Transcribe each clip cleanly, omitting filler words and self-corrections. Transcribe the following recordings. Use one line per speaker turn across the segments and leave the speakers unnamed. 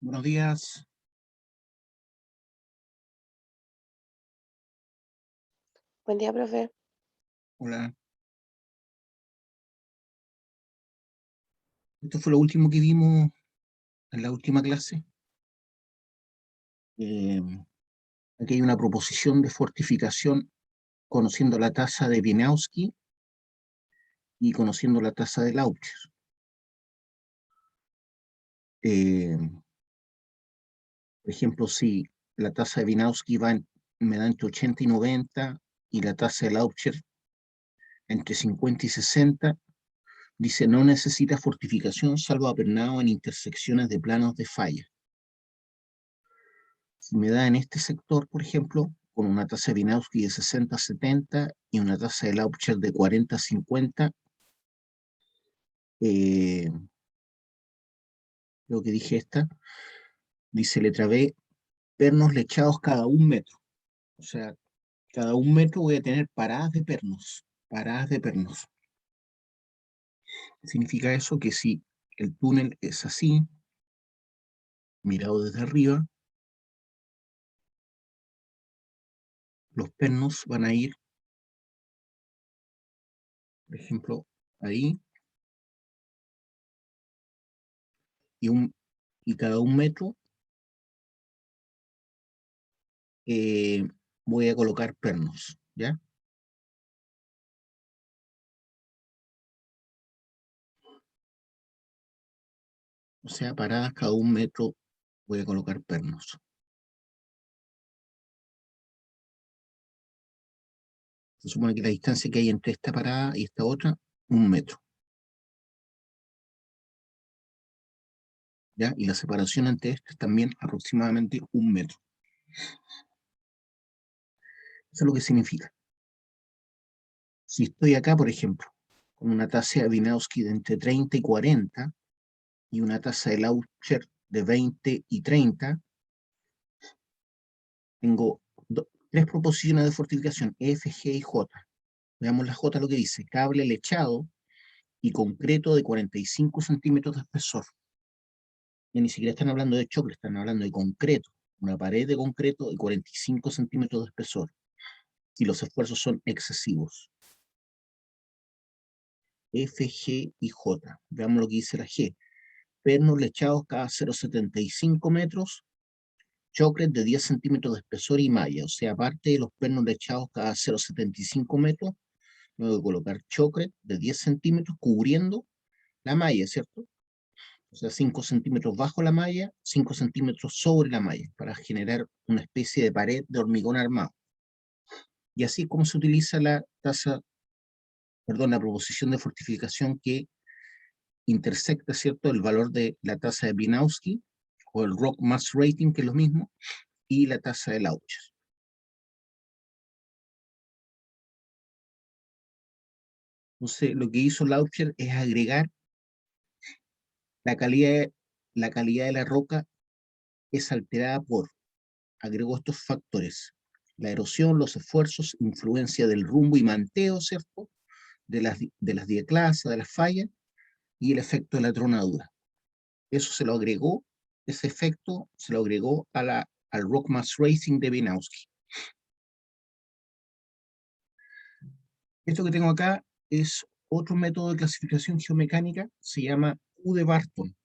Buenos días.
Buen día, profe.
Hola. Esto fue lo último que vimos en la última clase. Eh, Aquí hay una proposición de fortificación conociendo la tasa de Wieniawski y conociendo la tasa de Laucher. Eh, por ejemplo, si la tasa de Wieniawski me da entre 80 y 90 y la tasa de Laucher entre 50 y 60, dice no necesita fortificación salvo apernado en intersecciones de planos de falla. Si me da en este sector, por ejemplo, con una tasa de Wieniawski de 60-70 y una tasa de Laucher de 40-50, eh, creo que dije esta, dice letra B, pernos lechados cada 1 metro. O sea, cada 1 metro voy a tener paradas de pernos, paradas de pernos. Significa eso que si el túnel es así, mirado desde arriba, los pernos van a ir, por ejemplo, ahí, y cada 1 metro eh, voy a colocar pernos, ¿ya? O sea, paradas cada 1 metro voy a colocar pernos. Se supone que la distancia que hay entre esta parada y esta otra, 1 metro, ¿ya? Y la separación entre estas también aproximadamente 1 metro. Eso es lo que significa. Si estoy acá, por ejemplo, con una tasa de Wieniawski de entre 30 y 40 y una tasa de Laucher de 20 y 30, tengo tres proposiciones de fortificación, F, G y J. Veamos la J lo que dice, cable lechado y concreto de 45 centímetros de espesor. Ya ni siquiera están hablando de choque, están hablando de concreto, una pared de concreto de 45 centímetros de espesor, y los esfuerzos son excesivos. F, G y J. Veamos lo que dice la G. Pernos lechados cada 0,75 metros, chocles de 10 centímetros de espesor y malla, o sea, aparte de los pernos lechados cada 0,75 metros, tengo que colocar chocles de 10 centímetros cubriendo la malla, ¿cierto? O sea, 5 centímetros bajo la malla, 5 centímetros sobre la malla, para generar una especie de pared de hormigón armado. Y así es como se utiliza la proposición de fortificación que intersecta, ¿cierto?, el valor de la tasa de Wieniawski, o el Rock Mass Rating, que es lo mismo, y la tasa de Laucher. Entonces, lo que hizo Laucher es agregar la calidad, la calidad de la roca es alterada por, agregó estos factores, la erosión, los esfuerzos, influencia del rumbo y manteo, ¿cierto?, de las diaclasas, de las fallas, y el efecto de la tronadura. Eso se lo agregó, ese efecto se lo agregó al Rock Mass Racing de Wieniawski. Esto que tengo acá es otro método de clasificación geomecánica, se llama U de Barton.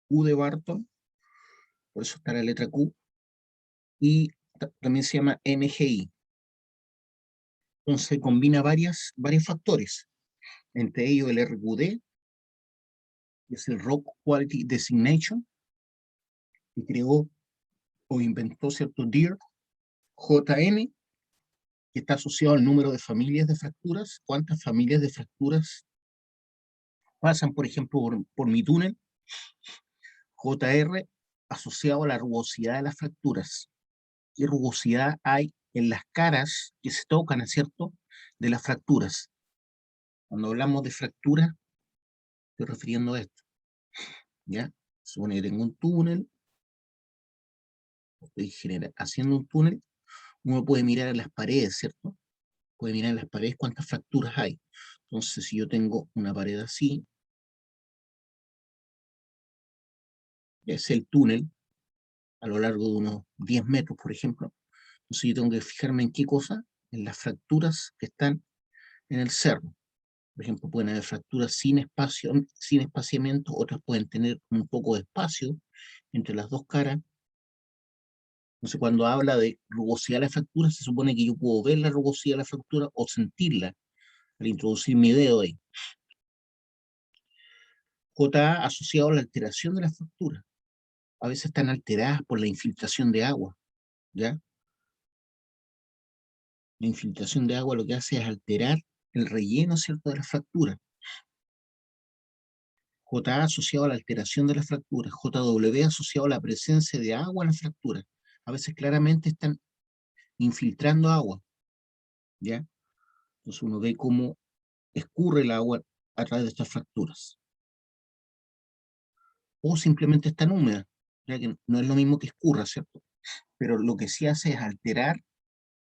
U de Barton, por eso está la letra Q, y también se llama MGI. Entonces combina varios factores, entre ellos el RQD, que es el Rock Quality Designation, que creó o inventó cierto DIR, JN, que está asociado al número de familias de fracturas, cuántas familias de fracturas pasan, por ejemplo, por mi túnel, JR, asociado a la rugosidad de las fracturas. ¿Qué rugosidad hay en las caras que se tocan, ¿es cierto?, de las fracturas? Cuando hablamos de fractura, estoy refiriendo a esto, ¿ya? Supone que tengo un túnel, estoy haciendo un túnel, uno puede mirar a las paredes, ¿cierto? Puede mirar en las paredes cuántas fracturas hay. Entonces, si yo tengo una pared así, es el túnel a lo largo de unos 10 metros, por ejemplo. Entonces yo tengo que fijarme en qué cosa, en las fracturas que están en el cerro. Por ejemplo, pueden haber fracturas sin espacio, sin espaciamiento, otras pueden tener un poco de espacio entre las dos caras. Entonces, cuando habla de rugosidad de la fractura, se supone que yo puedo ver la rugosidad de la fractura o sentirla al introducir mi dedo ahí. JA asociado a la alteración de la fractura. A veces están alteradas por la infiltración de agua, ¿ya? La infiltración de agua lo que hace es alterar el relleno, ¿cierto?, de la fractura. JA asociado a la alteración de la fractura. JW asociado a la presencia de agua en la fractura. A veces claramente están infiltrando agua, ¿ya? Entonces uno ve cómo escurre el agua a través de estas fracturas. O simplemente están húmedas, ya que no es lo mismo que escurra, ¿cierto? Pero lo que sí hace es alterar,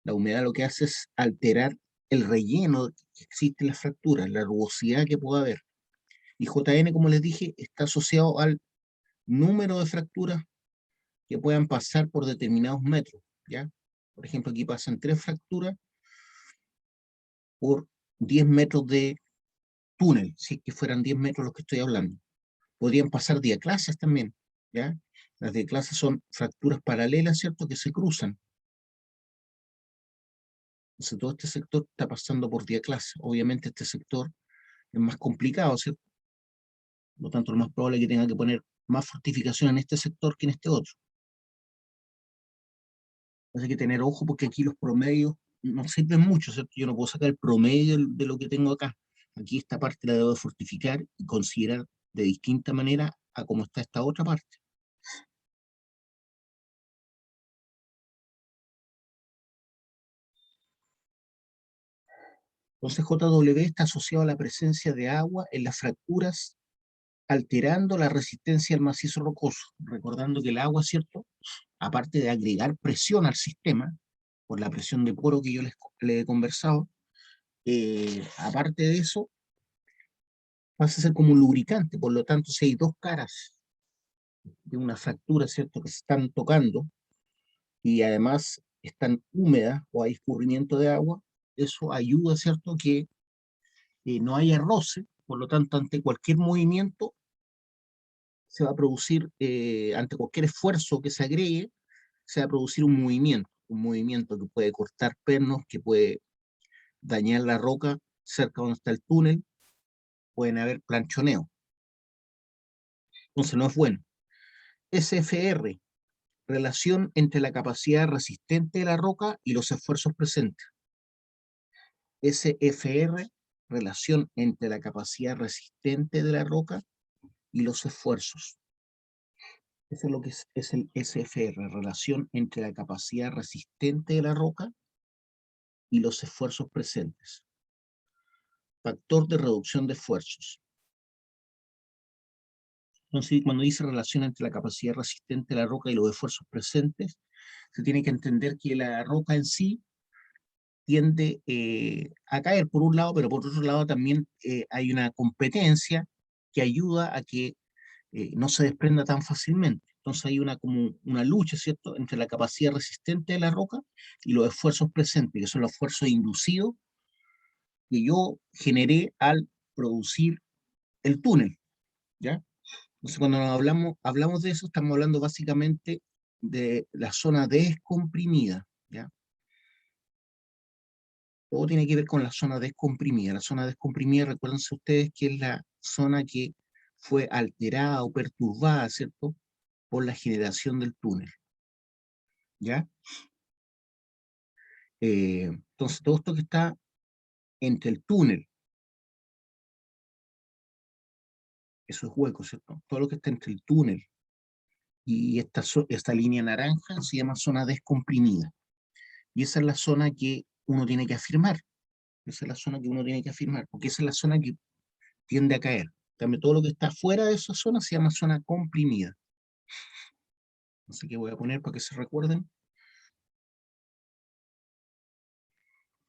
la humedad lo que hace es alterar el relleno que existe en las fracturas, la rugosidad que pueda haber. Y JN, como les dije, está asociado al número de fracturas que puedan pasar por determinados metros, ¿ya? Por ejemplo, aquí pasan 3 fracturas por 10 metros de túnel, si es que fueran 10 metros los que estoy hablando. Podrían pasar diaclasas también, ¿ya? Las diaclasas son fracturas paralelas, ¿cierto?, que se cruzan. Entonces, todo este sector está pasando por diaclase. Obviamente, este sector es más complicado, ¿cierto? Por lo tanto, lo más probable es que tenga que poner más fortificación en este sector que en este otro. Entonces hay que tener ojo porque aquí los promedios no sirven mucho, ¿cierto? Yo no puedo sacar el promedio de lo que tengo acá. Aquí esta parte la debo de fortificar y considerar de distinta manera a cómo está esta otra parte. Entonces JW está asociado a la presencia de agua en las fracturas, alterando la resistencia al macizo rocoso. Recordando que el agua, ¿cierto?, aparte de agregar presión al sistema, por la presión de poro que yo les he conversado, aparte de eso, pasa a ser como un lubricante. Por lo tanto, si hay dos caras de una fractura, ¿cierto?, que se están tocando y además están húmedas o hay escurrimiento de agua, eso ayuda, ¿cierto?, que no haya roce. Por lo tanto, ante cualquier movimiento se va a producir, ante cualquier esfuerzo que se agregue, se va a producir un movimiento que puede cortar pernos, que puede dañar la roca cerca donde está el túnel, pueden haber planchoneo. Entonces no es bueno. SFR, relación entre la capacidad resistente de la roca y los esfuerzos presentes. SFR, relación entre la capacidad resistente de la roca y los esfuerzos. Eso es lo que es el SFR, relación entre la capacidad resistente de la roca y los esfuerzos presentes. Factor de reducción de esfuerzos. Entonces, cuando dice relación entre la capacidad resistente de la roca y los esfuerzos presentes, se tiene que entender que la roca en sí tiende a caer por un lado, pero por otro lado también hay una competencia que ayuda a que no se desprenda tan fácilmente. Entonces hay como una lucha, ¿cierto?, entre la capacidad resistente de la roca y los esfuerzos presentes, que son los esfuerzos inducidos que yo generé al producir el túnel, ¿ya? Entonces cuando hablamos de eso, estamos hablando básicamente de la zona descomprimida, ¿ya? Todo tiene que ver con la zona descomprimida. La zona descomprimida, recuérdense ustedes que es la zona que fue alterada o perturbada, ¿cierto?, por la generación del túnel, ¿ya? Entonces, todo esto que está entre el túnel, eso es hueco, ¿cierto? Todo lo que está entre el túnel y esta línea naranja se llama zona descomprimida. Y esa es la zona que uno tiene que afirmar. Esa es la zona que uno tiene que afirmar, porque esa es la zona que tiende a caer. También todo lo que está fuera de esa zona se llama zona comprimida. Así que voy a poner para que se recuerden.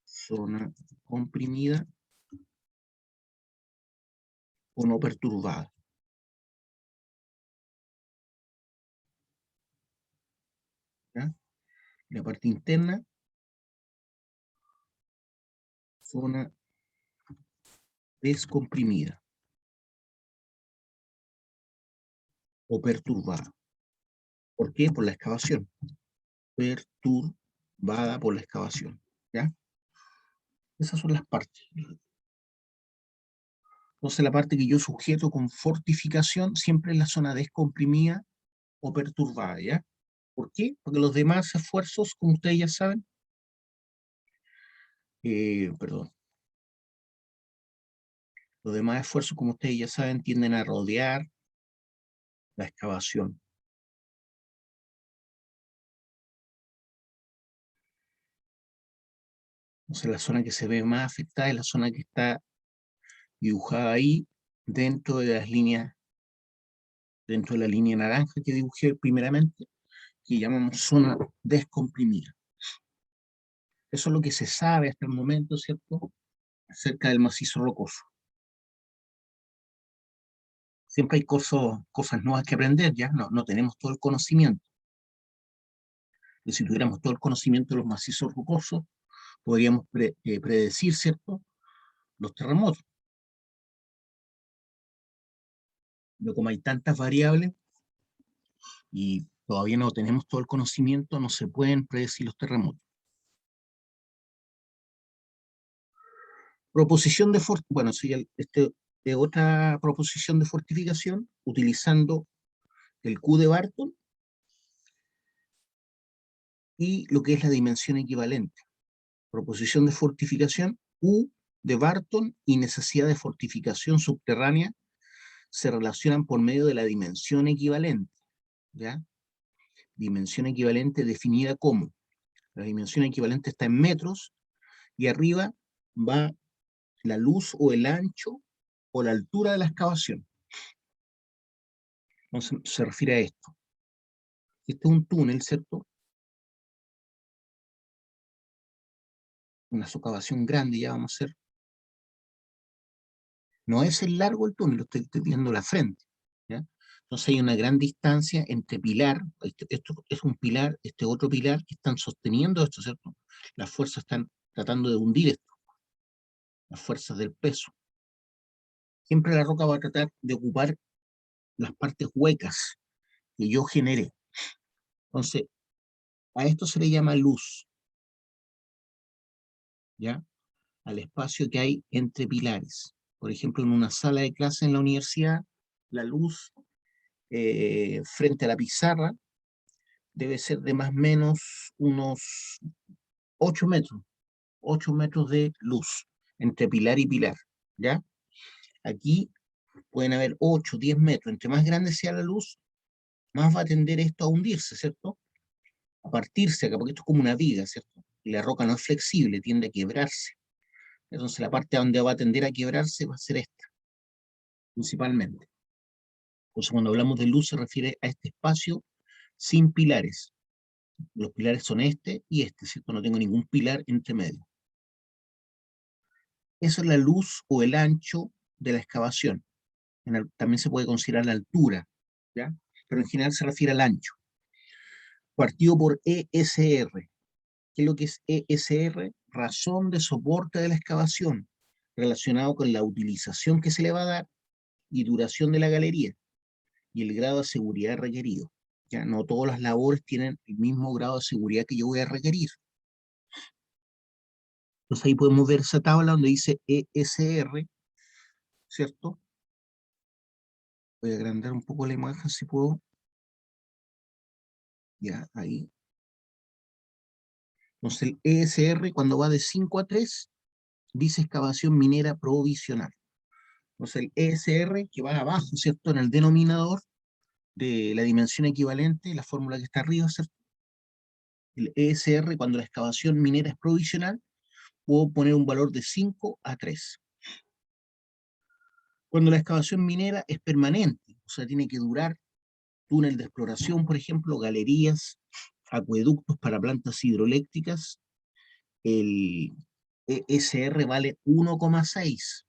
Zona comprimida o no perturbada. ¿ya? La parte interna, zona descomprimida o perturbada. ¿Por qué? Por la excavación. Perturbada por la excavación, ¿ya? Esas son las partes. Entonces la parte que yo sujeto con fortificación siempre es la zona descomprimida o perturbada, ¿ya? ¿Por qué? Porque los demás esfuerzos, como ustedes ya saben, perdón, los demás esfuerzos, como ustedes ya saben, tienden a rodear la excavación. Entonces la zona que se ve más afectada es la zona que está dibujada ahí dentro de las líneas, dentro de la línea naranja que dibujé primeramente, que llamamos zona descomprimida. Eso es lo que se sabe hasta el momento, ¿cierto?, acerca del macizo rocoso. Siempre hay cosas nuevas que aprender, ya no tenemos todo el conocimiento. Y si tuviéramos todo el conocimiento de los macizos rocosos, podríamos predecir, ¿cierto?, los terremotos. Pero como hay tantas variables y todavía no tenemos todo el conocimiento, no se pueden predecir los terremotos. Proposición de bueno, sí, de otra proposición de fortificación, utilizando el Q de Barton y lo que es la dimensión equivalente. Proposición de fortificación, Q de Barton y necesidad de fortificación subterránea se relacionan por medio de la dimensión equivalente, ¿ya? Dimensión equivalente definida como, la dimensión equivalente está en metros, y arriba va la luz o el ancho o la altura de la excavación. Entonces se refiere a esto. Este es un túnel, ¿cierto? Una excavación grande, ya vamos a hacer. No es el largo el túnel, estoy viendo la frente, ¿ya? Entonces hay una gran distancia entre pilar, esto es un pilar, este otro pilar, que están sosteniendo esto, ¿cierto? Las fuerzas están tratando de hundir esto, las fuerzas del peso. Siempre la roca va a tratar de ocupar las partes huecas que yo generé. Entonces, a esto se le llama luz, ¿ya? Al espacio que hay entre pilares. Por ejemplo, en una sala de clase en la universidad, la luz frente a la pizarra debe ser de más o menos unos 8 metros, 8 metros de luz entre pilar y pilar, ¿ya? Aquí pueden haber 8, 10 metros. Entre más grande sea la luz, más va a tender esto a hundirse, ¿cierto? A partirse acá, porque esto es como una viga, ¿cierto? Y la roca no es flexible, tiende a quebrarse. Entonces la parte donde va a tender a quebrarse va a ser esta, principalmente. Entonces cuando hablamos de luz se refiere a este espacio sin pilares. Los pilares son este y este, ¿cierto? No tengo ningún pilar entre medio. Eso es la luz o el ancho de la excavación. También se puede considerar la altura, ¿ya? Pero en general se refiere al ancho. Partido por ESR. ¿Qué es lo que es ESR? Razón de soporte de la excavación, relacionado con la utilización que se le va a dar y duración de la galería, y el grado de seguridad requerido. Ya no todas las labores tienen el mismo grado de seguridad que yo voy a requerir. Entonces ahí podemos ver esa tabla donde dice ESR, ¿cierto? Voy a agrandar un poco la imagen si puedo. Ya, ahí. Entonces el ESR cuando va de 5 a 3 dice excavación minera provisional. Entonces el ESR que va abajo, ¿cierto? En el denominador de la dimensión equivalente, la fórmula que está arriba, ¿cierto? El ESR cuando la excavación minera es provisional, puedo poner un valor de 5 a 3. Cuando la excavación minera es permanente, o sea, tiene que durar, túnel de exploración, por ejemplo, galerías, acueductos para plantas hidroeléctricas, el ESR vale 1,6.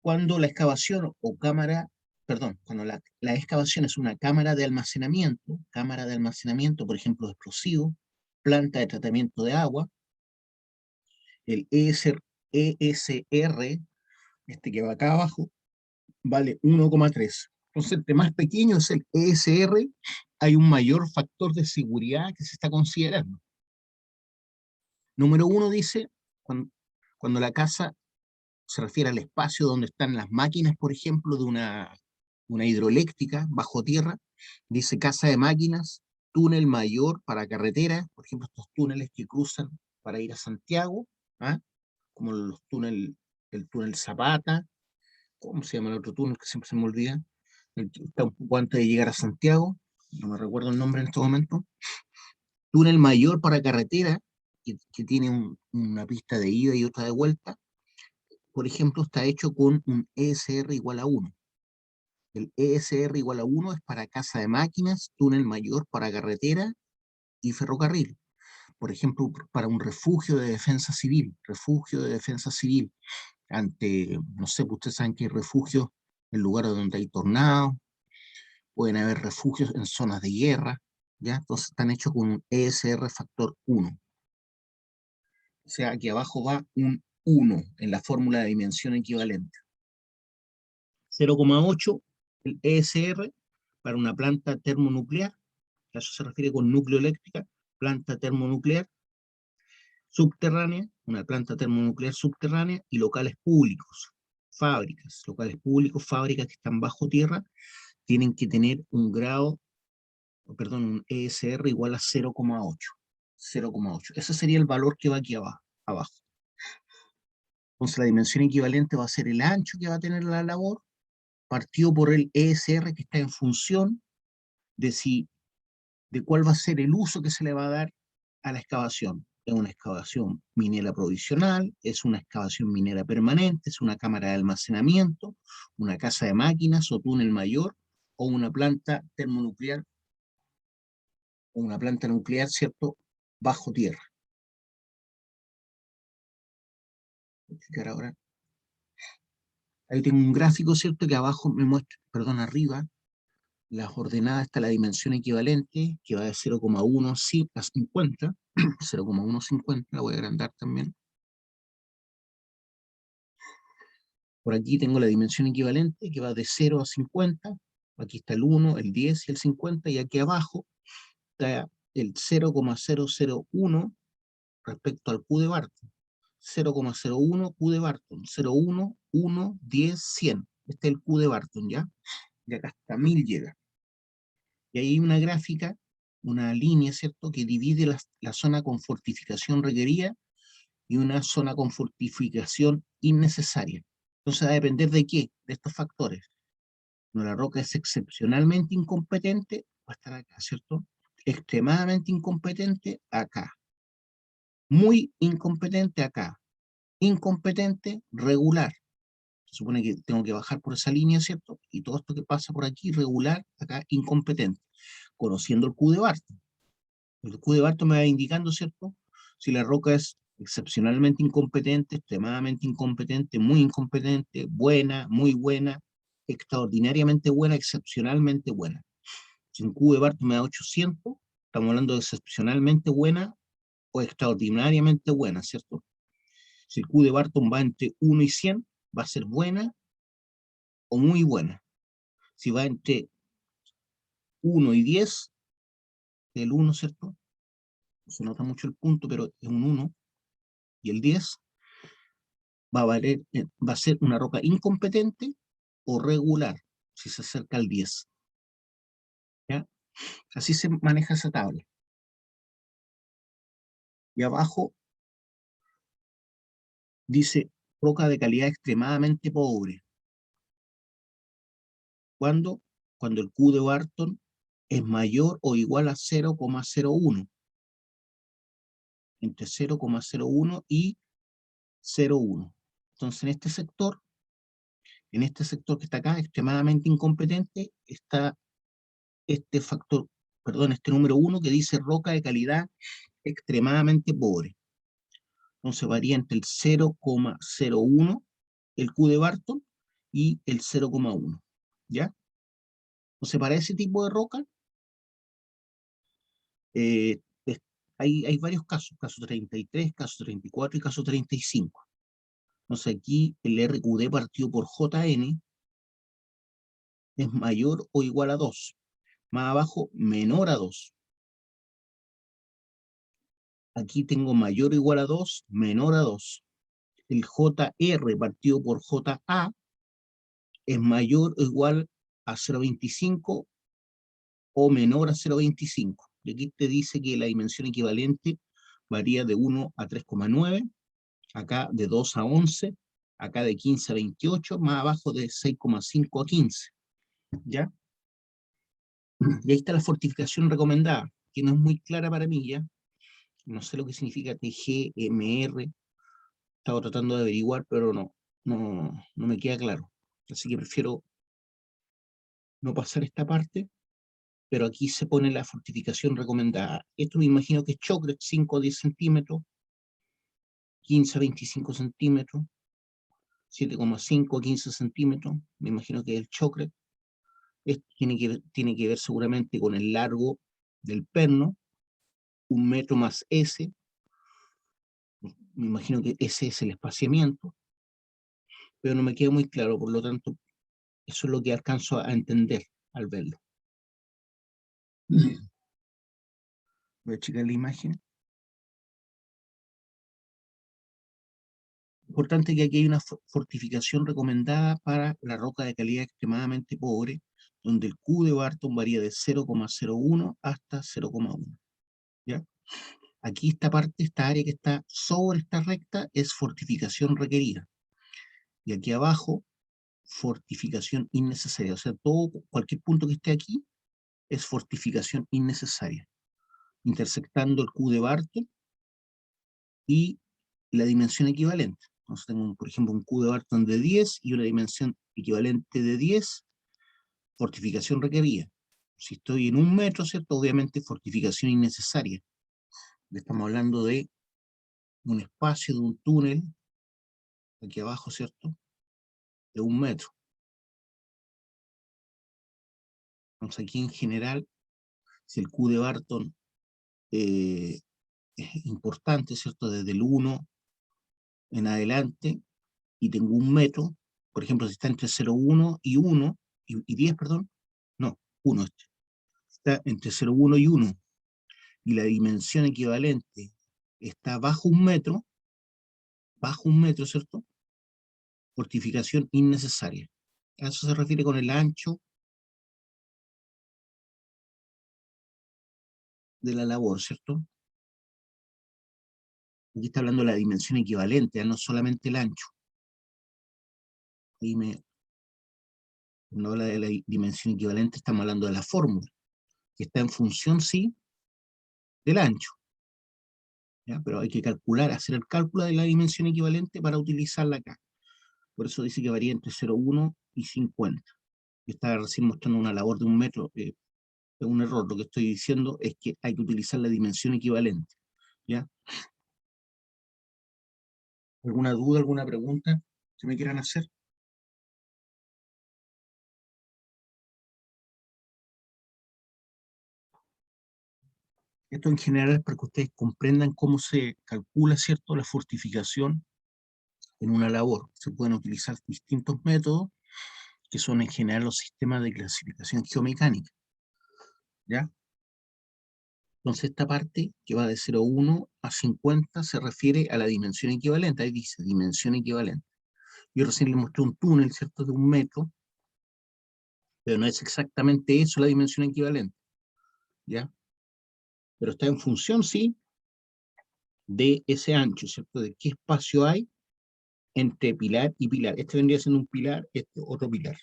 Cuando la excavación o cámara perdón, cuando la excavación es una cámara de almacenamiento, por ejemplo, de explosivos, planta de tratamiento de agua, el ESR, este que va acá abajo, vale 1,3. Entonces, entre más pequeño es el ESR, hay un mayor factor de seguridad que se está considerando. Número 1 dice, cuando la casa se refiere al espacio donde están las máquinas, por ejemplo, de una hidroeléctrica bajo tierra, dice casa de máquinas, túnel mayor para carretera, por ejemplo, estos túneles que cruzan para ir a Santiago, ¿ah? Como el túnel Zapata, ¿cómo se llama el otro túnel que siempre se me olvida? El que está un poco antes de llegar a Santiago, no me recuerdo el nombre en este momento. Túnel mayor para carretera, que tiene una pista de ida y otra de vuelta, por ejemplo, está hecho con un ESR igual a 1. El ESR igual a 1 es para casa de máquinas, túnel mayor para carretera y ferrocarril. Por ejemplo, para un refugio de defensa civil, ante, no sé, pues ustedes saben que hay refugios en lugares donde hay tornados, pueden haber refugios en zonas de guerra, ¿ya? Entonces están hechos con un ESR factor 1. O sea, aquí abajo va un 1 en la fórmula de dimensión equivalente. 0,8 el ESR para una planta termonuclear, a eso se refiere con núcleo eléctrica, planta termonuclear subterránea, una planta termonuclear subterránea y locales públicos, fábricas que están bajo tierra, tienen que tener un ESR igual a 0,8. 0,8. Ese sería el valor que va aquí abajo. Entonces la dimensión equivalente va a ser el ancho que va a tener la labor, partido por el ESR que está en función de cuál va a ser el uso que se le va a dar a la excavación. Es una excavación minera provisional, es una excavación minera permanente, es una cámara de almacenamiento, una casa de máquinas o túnel mayor, o una planta termonuclear, o una planta nuclear, ¿cierto?, bajo tierra. Voy a explicar ahora. Ahí tengo un gráfico, ¿cierto?, que abajo me muestra, perdón, arriba, las ordenadas está la dimensión equivalente, que va de 0,1 a 50, 0,150, la voy a agrandar también. Por aquí tengo la dimensión equivalente, que va de 0 a 50, aquí está el 1, el 10 y el 50, y aquí abajo está el 0,001 respecto al Q de Barton. 0,01 Q de Barton, 0,1, 1, 10, 100. Este es el Q de Barton, ¿ya? Y acá hasta 1000 llega. Y ahí hay una gráfica, una línea, ¿cierto?, que divide la zona con fortificación requerida y una zona con fortificación innecesaria. Entonces va a depender de qué, de estos factores. Cuando la roca es excepcionalmente incompetente, va a estar acá, ¿cierto? Extremadamente incompetente, acá. Muy incompetente, acá. Incompetente, regular. Se supone que tengo que bajar por esa línea, ¿cierto? Y todo esto que pasa por aquí, regular, acá, incompetente. Conociendo el Q de Barton. El Q de Barton me va indicando, ¿cierto?, si la roca es excepcionalmente incompetente, extremadamente incompetente, muy incompetente, buena, muy buena, extraordinariamente buena, excepcionalmente buena. Si un Q de Barton me da 800, estamos hablando de excepcionalmente buena o extraordinariamente buena, ¿cierto? Si el Q de Barton va entre 1 y 100, va a ser buena o muy buena. Si va entre 1 y 10, el 1, ¿cierto? Se nota mucho el punto, pero es un 1, y el 10 va a ser una roca incompetente o regular, si se acerca al 10. ¿Ya? Así se maneja esa tabla. Y abajo dice roca de calidad extremadamente pobre. ¿Cuándo? Cuando el Q de Barton es mayor o igual a 0,01. Entre 0,01 y 0,1. Entonces en este sector que está acá, extremadamente incompetente, está este factor, perdón, este número 1 que dice roca de calidad extremadamente pobre. Entonces varía entre el 0,01, el Q de Barton, y el 0,1. ¿Ya? Entonces, para ese tipo de roca, eh, es- hay varios casos, caso 33, caso 34 y caso 35. Entonces, aquí el RQD partido por JN es mayor o igual a 2. Más abajo, menor a 2. Aquí tengo mayor o igual a 2, menor a 2. El JR partido por JA es mayor o igual a 0,25 o menor a 0,25. Y aquí te dice que la dimensión equivalente varía de 1 a 3,9, acá de 2 a 11, acá de 15 a 28, más abajo de 6,5 a 15. ¿Ya? Y ahí está la fortificación recomendada, que no es muy clara para mí ya. No sé lo que significa TG, MR. Estaba tratando de averiguar, pero no me queda claro. Así que prefiero no pasar esta parte, pero aquí se pone la fortificación recomendada. Esto me imagino que es Chocret, 5 a 10 centímetros, 15 a 25 centímetros, 7,5 a 15 centímetros, me imagino que es el Chocret. Esto tiene que ver seguramente con el largo del perno, 1 metro más S, me imagino que ese es el espaciamiento, pero no me queda muy claro, por lo tanto, eso es lo que alcanzo a entender al verlo. Voy a checar la imagen. Importante que aquí hay una fortificación recomendada para la roca de calidad extremadamente pobre, donde el Q de Barton varía de 0,01 hasta 0,1. ¿Ya? Aquí esta área que está sobre esta recta es fortificación requerida. Y aquí abajo, fortificación innecesaria. O sea, cualquier punto que esté aquí es fortificación innecesaria, intersectando el Q de Barton y la dimensión equivalente. Entonces tengo, por ejemplo, un Q de Barton de 10 y una dimensión equivalente de 10, fortificación requerida. Si estoy en 1 metro, ¿cierto? Obviamente fortificación innecesaria. Estamos hablando de un espacio, de un túnel, aquí abajo, ¿cierto? De 1 metro. Entonces aquí en general, si el Q de Barton es importante, ¿cierto? Desde el 1 en adelante, y tengo 1 metro, por ejemplo, si está entre 0,1 y 1, y 10, perdón, no, 1 está entre 0,1 y 1, y la dimensión equivalente está bajo 1 metro, ¿cierto? Fortificación innecesaria. A eso se refiere con el ancho de la labor, ¿cierto? Aquí está hablando de la dimensión equivalente, no solamente el ancho. Ahí cuando habla de la dimensión equivalente, estamos hablando de la fórmula, que está en función, sí, del ancho. ¿Ya? Pero hay que calcular, hacer el cálculo de la dimensión equivalente para utilizarla acá. Por eso dice que varía entre 0,1 y 50. Yo estaba recién mostrando una labor de 1 metro, es un error. Lo que estoy diciendo es que hay que utilizar la dimensión equivalente. ¿Ya? ¿Alguna duda, alguna pregunta que me quieran hacer? Esto en general es para que ustedes comprendan cómo se calcula, ¿cierto?, la fortificación en una labor. Se pueden utilizar distintos métodos, que son en general los sistemas de clasificación geomecánica. ¿Ya? Entonces esta parte que va de 0,1 a 50 se refiere a la dimensión equivalente. Ahí dice dimensión equivalente. Yo recién les mostré un túnel, ¿cierto?, de 1 metro, pero no es exactamente eso la dimensión equivalente. ¿Ya? Pero está en función, sí, de ese ancho, ¿cierto? De qué espacio hay entre pilar y pilar. Este vendría siendo un pilar, este otro pilar.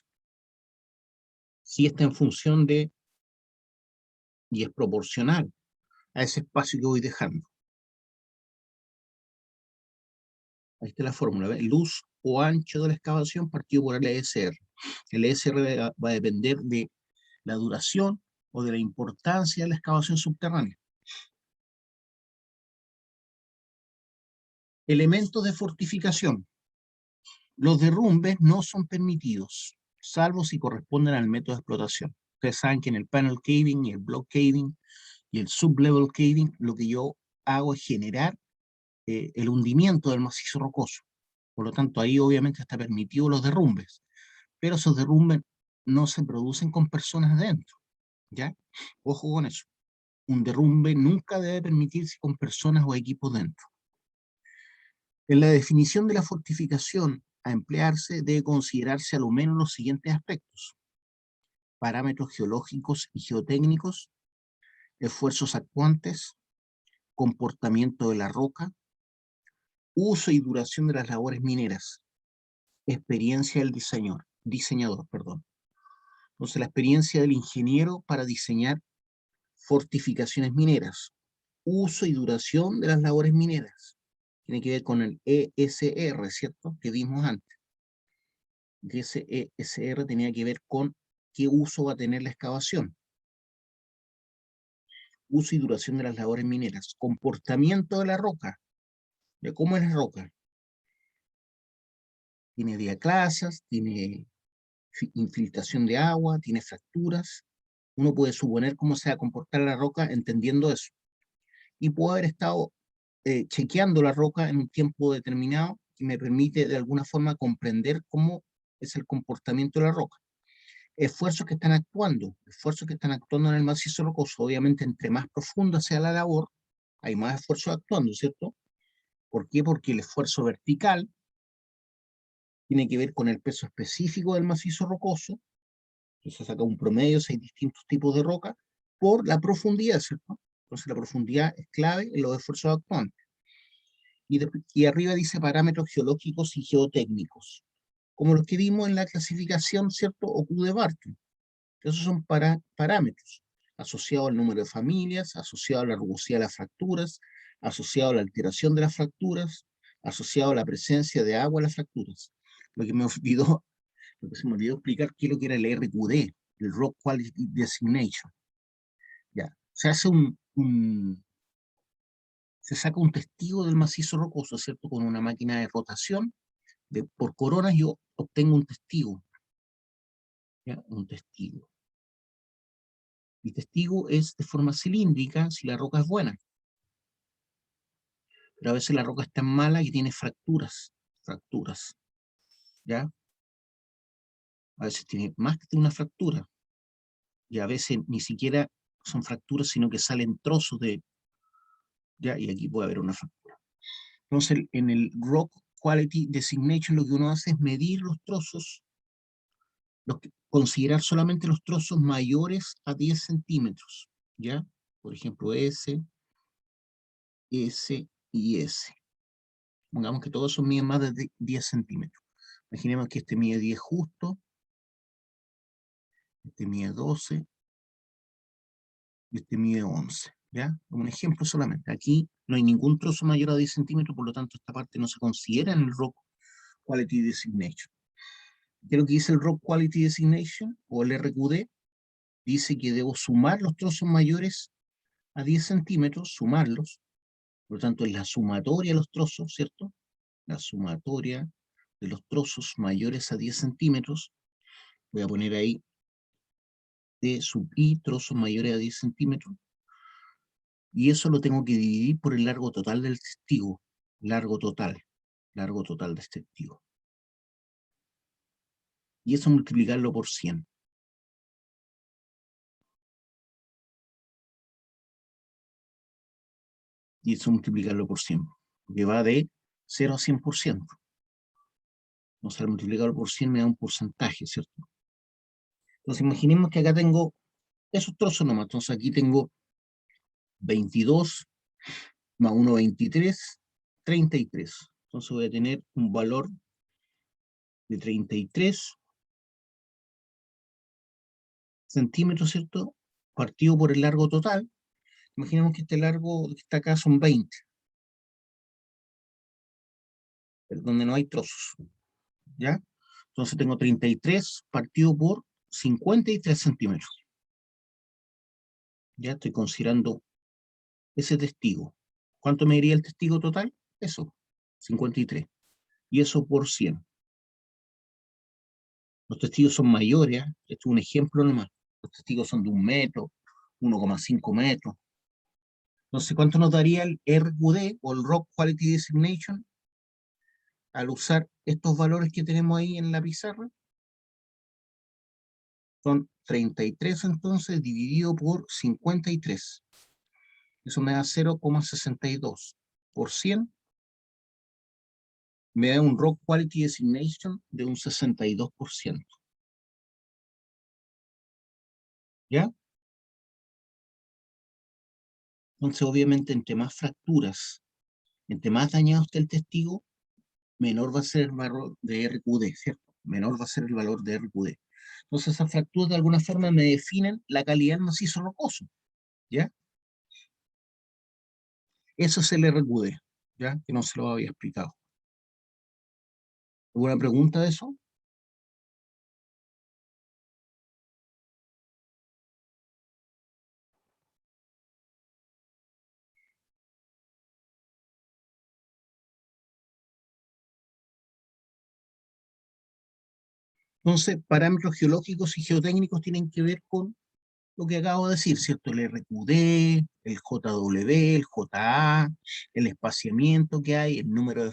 Sí está en función de, y es proporcional a ese espacio que voy dejando. Ahí está la fórmula, ¿ves? Luz o ancho de la excavación partido por el ESR. El ESR va a depender de la duración o de la importancia de la excavación subterránea. Elementos de fortificación. Los derrumbes no son permitidos. salvo si corresponden al método de explotación. Ustedes saben que en el panel caving y el block caving y el sublevel caving, lo que yo hago es generar el hundimiento del macizo rocoso. Por lo tanto, ahí obviamente está permitido los derrumbes, pero esos derrumbes no se producen con personas dentro, ¿ya? Ojo con eso. Un derrumbe nunca debe permitirse con personas o equipos dentro. En la definición de la fortificación a emplearse debe considerarse a lo menos los siguientes aspectos: parámetros geológicos y geotécnicos, esfuerzos actuantes, comportamiento de la roca, uso y duración de las labores mineras, experiencia del diseñador. Entonces, la experiencia del ingeniero para diseñar fortificaciones mineras, uso y duración de las labores mineras. Tiene que ver con el ESR, ¿cierto? Que vimos antes. Y ese ESR tenía que ver con qué uso va a tener la excavación. Uso y duración de las labores mineras. Comportamiento de la roca. ¿De cómo es la roca? Tiene diaclasas, tiene infiltración de agua, tiene fracturas. Uno puede suponer cómo se va a comportar la roca entendiendo eso. Y puedo haber estado chequeando la roca en un tiempo determinado que me permite de alguna forma comprender cómo es el comportamiento de la roca. Esfuerzos que están actuando en el macizo rocoso. Obviamente, entre más profunda sea la labor, hay más esfuerzos actuando, ¿cierto? ¿Por qué? Porque el esfuerzo vertical tiene que ver con el peso específico del macizo rocoso. Entonces saca un promedio, hay distintos tipos de roca, por la profundidad, ¿cierto? Entonces la profundidad es clave en los esfuerzos actuantes. Y arriba dice parámetros geológicos y geotécnicos, como los que vimos en la clasificación, ¿cierto? O Q de Barton. Esos son parámetros asociados al número de familias, asociados a la rugosidad de las fracturas, asociados a la alteración de las fracturas, asociados a la presencia de agua en las fracturas. Lo que se me olvidó explicar qué es lo que era el RQD, el Rock Quality Designation. Ya, se hace se saca un testigo del macizo rocoso, ¿cierto? Con una máquina de rotación, por coronas yo obtengo un testigo, ¿ya? Un testigo. El testigo es de forma cilíndrica si la roca es buena. Pero a veces la roca es tan mala que tiene fracturas, ¿ya? A veces tiene más de una fractura. Y a veces ni siquiera son fracturas, sino que salen trozos ¿ya? Y aquí puede haber una fractura. Entonces, en el Rock Quality Designation lo que uno hace es medir los trozos, considerar solamente los trozos mayores a 10 centímetros, ¿ya? Por ejemplo, S y S. Pongamos que todos son miden más de 10 centímetros. Imaginemos que este mide 10 justo, este mide 12, y este mide 11, ¿ya? Un ejemplo solamente. Aquí no hay ningún trozo mayor a 10 centímetros, por lo tanto esta parte no se considera en el Rock Quality Designation. ¿Qué es lo que dice el Rock Quality Designation, o el RQD? Dice que debo sumar los trozos mayores a 10 centímetros, sumarlos, por lo tanto es la sumatoria de los trozos, ¿cierto? La sumatoria de los trozos mayores a 10 centímetros, voy a poner ahí D sub I, trozos mayores a 10 centímetros, y eso lo tengo que dividir por el largo total del testigo, largo total del testigo. Y eso multiplicarlo por 100. Y eso multiplicarlo por 100, que va de 0 a 100%. Entonces, al multiplicarlo por 100 me da un porcentaje, ¿cierto? Entonces, imaginemos que acá tengo esos trozos nomás. Entonces, aquí tengo 22 más 1, 23, 33. Entonces, voy a tener un valor de 33 centímetros, ¿cierto? Partido por el largo total. Imaginemos que este largo que está acá son 20, donde no hay trozos, ¿ya? Entonces tengo 33 partido por 53 centímetros. Ya estoy considerando ese testigo. ¿Cuánto me diría el testigo total? Eso, 53. Y eso por 100. Los testigos son mayores, ¿eh? Esto es un ejemplo nomás. Los testigos son de 1 metro, 1,5 metros. Entonces, ¿cuánto nos daría el RQD o el Rock Quality Designation al usar estos valores que tenemos ahí en la pizarra? Son 33 entonces dividido por 53. Eso me da 0,62 por 100. Me da un Rock Quality Designation de un 62%. ¿Ya? Entonces, obviamente, entre más fracturas, entre más dañado esté el testigo, menor va a ser el valor de RQD, ¿cierto? Menor va a ser el valor de RQD. Entonces, esas fracturas de alguna forma me definen la calidad del macizo rocoso, ¿ya? Eso es el RQD, ¿ya? Que no se lo había explicado. ¿Alguna pregunta de eso? Entonces, parámetros geológicos y geotécnicos tienen que ver con lo que acabo de decir, ¿cierto? El RQD, el JW, el JA, el espaciamiento que hay, el número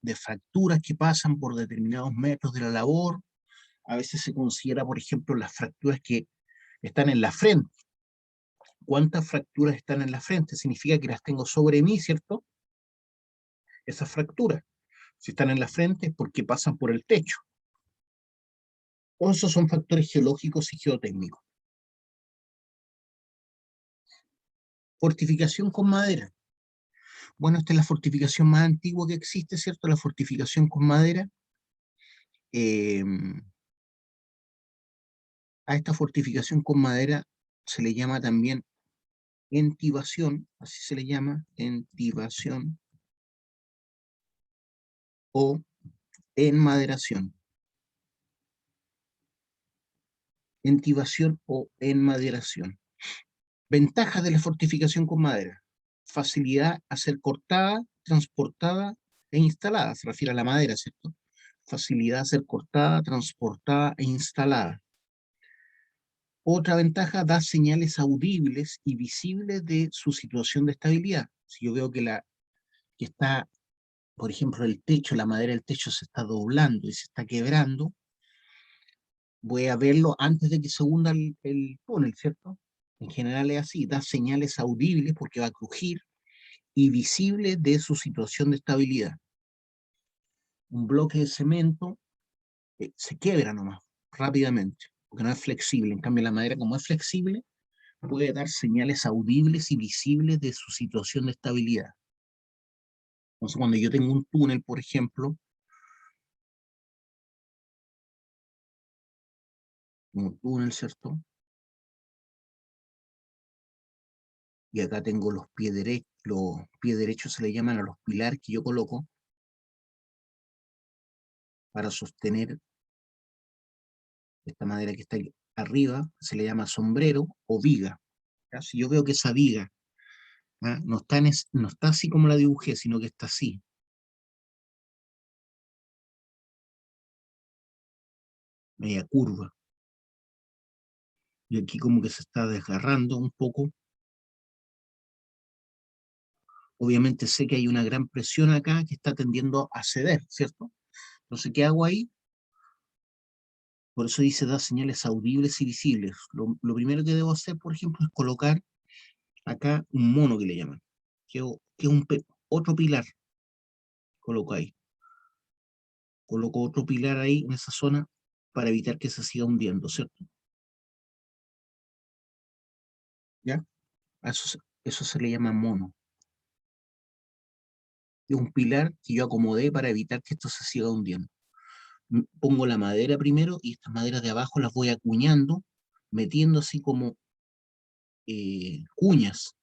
de fracturas que pasan por determinados metros de la labor. A veces se considera, por ejemplo, las fracturas que están en la frente. ¿Cuántas fracturas están en la frente? Significa que las tengo sobre mí, ¿cierto? Esas fracturas. Si están en la frente es porque pasan por el techo. Todos esos son factores geológicos y geotécnicos. Fortificación con madera. Bueno, esta es la fortificación más antigua que existe, ¿cierto? La fortificación con madera. Eh, a esta fortificación con madera se le llama también entibación, así se le llama, entibación o enmaderación. Entibación o enmaderación. Ventajas de la fortificación con madera. Facilidad a ser cortada, transportada e instalada. Se refiere a la madera, ¿cierto? Facilidad a ser cortada, transportada e instalada. Otra ventaja, da señales audibles y visibles de su situación de estabilidad. Si yo veo que está, por ejemplo, el techo, la madera del techo se está doblando y se está quebrando, voy a verlo antes de que se hunda el túnel, ¿cierto? En general es así, da señales audibles porque va a crujir y visibles de su situación de estabilidad. Un bloque de cemento se quiebra nomás, rápidamente, porque no es flexible. En cambio, la madera, como es flexible, puede dar señales audibles y visibles de su situación de estabilidad. Entonces, cuando yo tengo un túnel, por ejemplo, un túnel, ¿cierto? Y acá tengo los pies derechos se le llaman a los pilares que yo coloco para sostener esta madera que está aquí arriba, se le llama sombrero o viga. ¿Ya? Si yo veo que esa viga, ¿ah? No está así como la dibujé, sino que está así, media curva, y aquí como que se está desgarrando un poco. Obviamente sé que hay una gran presión acá que está tendiendo a ceder, ¿cierto? Entonces, ¿qué hago ahí? Por eso dice da señales audibles y visibles. Lo primero que debo hacer, por ejemplo, es colocar acá un mono que le llaman, que es otro pilar. Coloco ahí. Coloco otro pilar ahí en esa zona para evitar que se siga hundiendo, ¿cierto? ¿Ya? Eso se le llama mono. Es un pilar que yo acomodé para evitar que esto se siga hundiendo. Pongo la madera primero y estas maderas de abajo las voy acuñando, metiendo así como cuñas.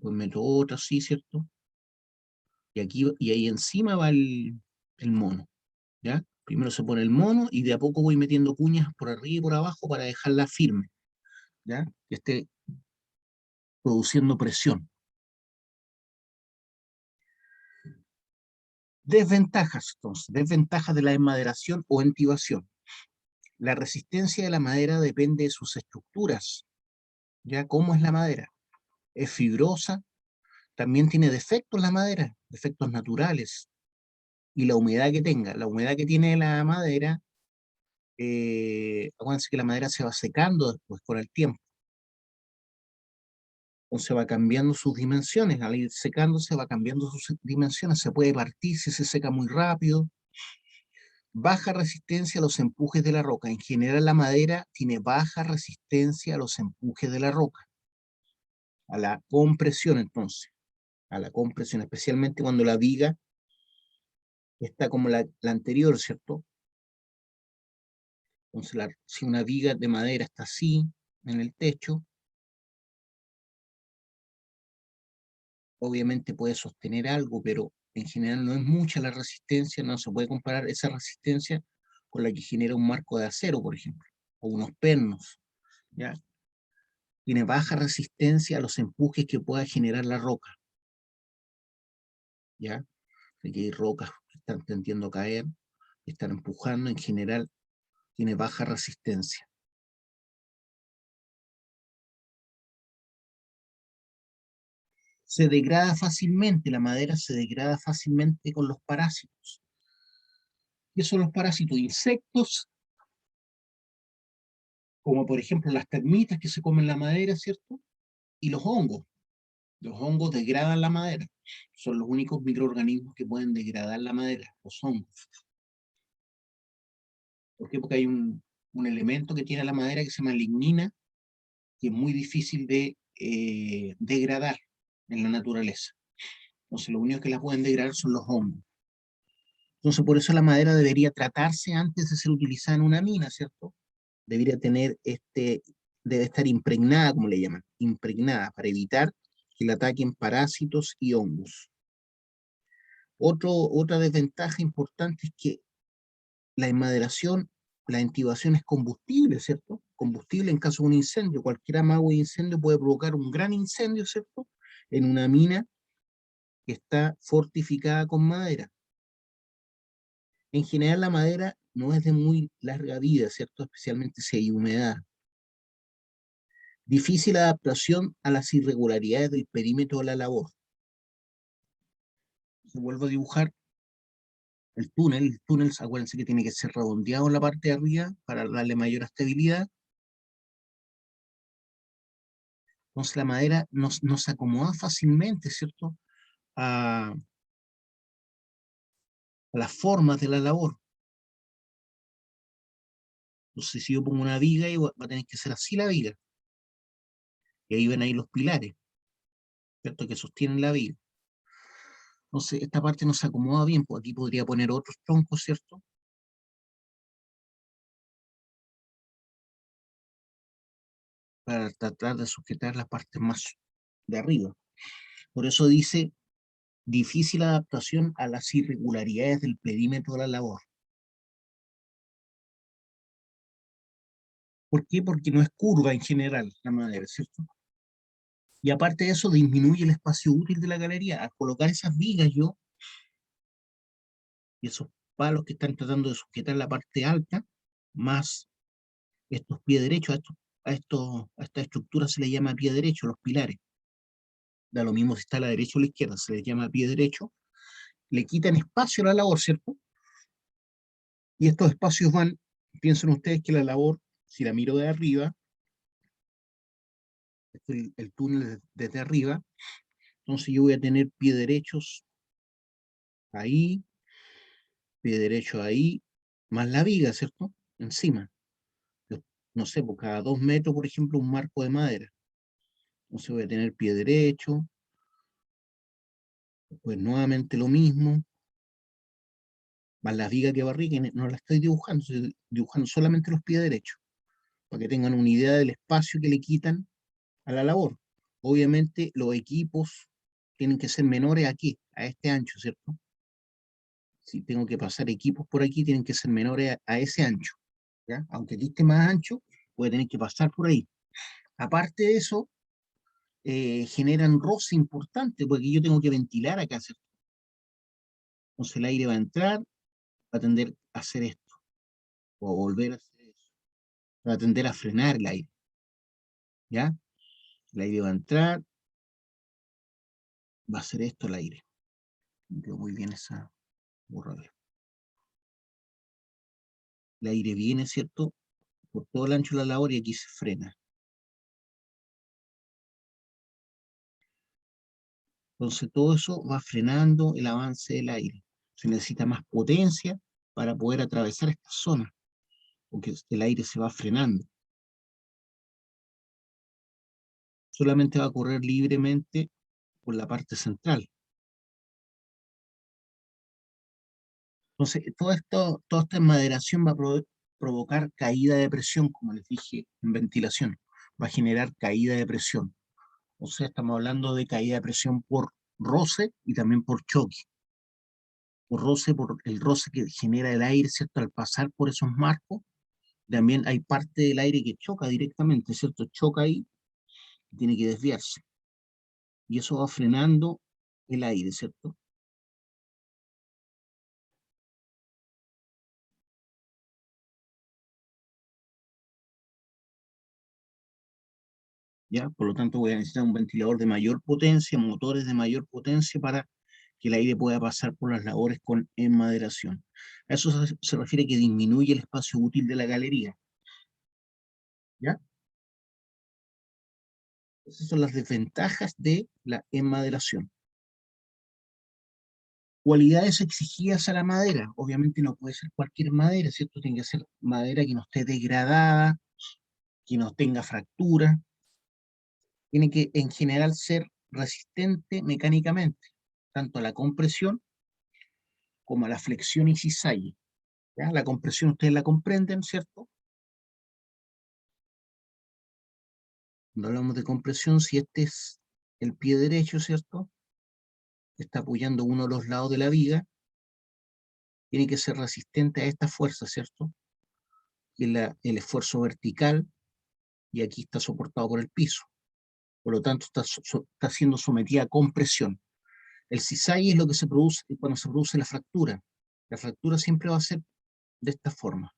Pues meto otra así, ¿cierto? Y ahí encima va el mono, ¿ya? Primero se pone el mono y de a poco voy metiendo cuñas por arriba y por abajo para dejarla firme, ¿ya? Que esté produciendo presión. Desventajas, entonces, desventajas de la enmaderación o entibación. La resistencia de la madera depende de sus estructuras. ¿Ya? ¿Cómo es la madera? ¿Es fibrosa? También tiene defectos la madera, defectos naturales. Y la humedad que tenga. La humedad que tiene la madera, acuérdense que la madera se va secando después con el tiempo. Entonces va cambiando sus dimensiones. Al ir secándose va cambiando sus dimensiones. Se puede partir si se seca muy rápido. Baja resistencia a los empujes de la roca. En general la madera tiene baja resistencia a los empujes de la roca. A la compresión entonces. A la compresión, especialmente cuando la viga está como la anterior, ¿cierto? Entonces, si una viga de madera está así, en el techo, obviamente puede sostener algo, pero en general no es mucha la resistencia, no se puede comparar esa resistencia con la que genera un marco de acero, por ejemplo, o unos pernos, ¿ya? Tiene baja resistencia a los empujes que pueda generar la roca, ¿ya? De que hay rocas que están tendiendo a caer, que están empujando, en general tiene baja resistencia. Se degrada fácilmente, la madera se degrada fácilmente con los parásitos. ¿Qué son los parásitos? Insectos, como por ejemplo las termitas que se comen la madera, ¿cierto? Y los hongos. Los hongos degradan la madera. Son los únicos microorganismos que pueden degradar la madera, los hongos. ¿Por qué? Porque hay un elemento que tiene la madera que se llama lignina, que es muy difícil de degradar en la naturaleza. Entonces, lo único que la pueden degradar son los hongos. Entonces, por eso la madera debería tratarse antes de ser utilizada en una mina, ¿cierto? Debería tener debe estar impregnada, como le llaman, impregnada, para evitar que le ataquen parásitos y hongos. Otra desventaja importante es que la enmaderación, la intubación es combustible, ¿cierto? Combustible en caso de un incendio. Cualquier amago de incendio puede provocar un gran incendio, ¿cierto? En una mina que está fortificada con madera. En general la madera no es de muy larga vida, ¿cierto? Especialmente si hay humedad. Difícil adaptación a las irregularidades del perímetro de la labor. Se vuelvo a dibujar el túnel, acuérdense que tiene que ser redondeado en la parte de arriba para darle mayor estabilidad. Entonces la madera no se acomoda fácilmente, ¿cierto? A las formas de la labor. Entonces si yo pongo una viga, va a tener que ser así la viga. Y ahí ven ahí los pilares, ¿cierto? Que sostienen la viga. Entonces esta parte no se acomoda bien, pues aquí podría poner otros troncos, ¿cierto? Para tratar de sujetar las partes más de arriba. Por eso dice difícil adaptación a las irregularidades del perímetro de la labor. ¿Por qué? Porque no es curva en general la madera, ¿cierto? Y aparte de eso, disminuye el espacio útil de la galería. Al colocar esas vigas yo, y esos palos que están tratando de sujetar la parte alta, más estos pies derechos, a esta estructura se le llama pie derecho, los pilares. Da lo mismo si está a la derecha o a la izquierda, se les llama pie derecho. Le quitan espacio a la labor, ¿cierto? Y estos espacios van, piensen ustedes que la labor, si la miro de arriba, el túnel desde arriba, entonces yo voy a tener pie derechos ahí, pie derecho ahí, más la viga, ¿cierto? Encima. Yo, no sé, por cada 2 metros, por ejemplo, un marco de madera. Entonces voy a tener pie derecho, pues nuevamente lo mismo, más la viga que barrí, que no la estoy dibujando solamente los pies derechos, para que tengan una idea del espacio que le quitan a la labor. Obviamente los equipos tienen que ser menores aquí, a este ancho, ¿cierto? Si tengo que pasar equipos por aquí, tienen que ser menores a ese ancho, ¿ya? Aunque aquí esté más ancho, puede tener que pasar por ahí. Aparte de eso, generan roce importante, porque yo tengo que ventilar acá, ¿cierto? Entonces el aire va a entrar, va a tender a hacer esto, o a volver a hacer eso. va a tender a frenar el aire, ¿ya? El aire va a entrar, va a hacer esto el aire. Veo muy bien esa borradera. El aire viene, ¿cierto? Por todo el ancho de la labor y aquí se frena. Entonces todo eso va frenando el avance del aire. Se necesita más potencia para poder atravesar esta zona, porque el aire se va frenando. Solamente va a correr libremente por la parte central. Entonces, toda esta enmaderación va a provocar caída de presión, como les dije en ventilación. Va a generar caída de presión. O sea, estamos hablando de caída de presión por roce y también por choque. Por roce, por el roce que genera el aire, ¿cierto? Al pasar por esos marcos, también hay parte del aire que choca directamente, ¿cierto? Choca ahí, tiene que desviarse. Y eso va frenando el aire, ¿cierto? ¿Ya? Por lo tanto, voy a necesitar un ventilador de mayor potencia, motores de mayor potencia para que el aire pueda pasar por las labores con enmaderación. A eso se refiere que disminuye el espacio útil de la galería. ¿Ya? Esas son las desventajas de la enmaderación. Cualidades exigidas a la madera. Obviamente no puede ser cualquier madera, ¿cierto? Tiene que ser madera que no esté degradada, que no tenga fractura. Tiene que, en general, ser resistente mecánicamente, tanto a la compresión como a la flexión y cizalle. ¿Ya? La compresión ustedes la comprenden, ¿cierto? Cuando hablamos de compresión, si este es el pie derecho, ¿cierto? Está apoyando uno de los lados de la viga, tiene que ser resistente a esta fuerza, ¿cierto? Que es el esfuerzo vertical, y aquí está soportado por el piso. Por lo tanto, está siendo sometida a compresión. El cisalle es lo que se produce cuando se produce la fractura. La fractura siempre va a ser de esta forma,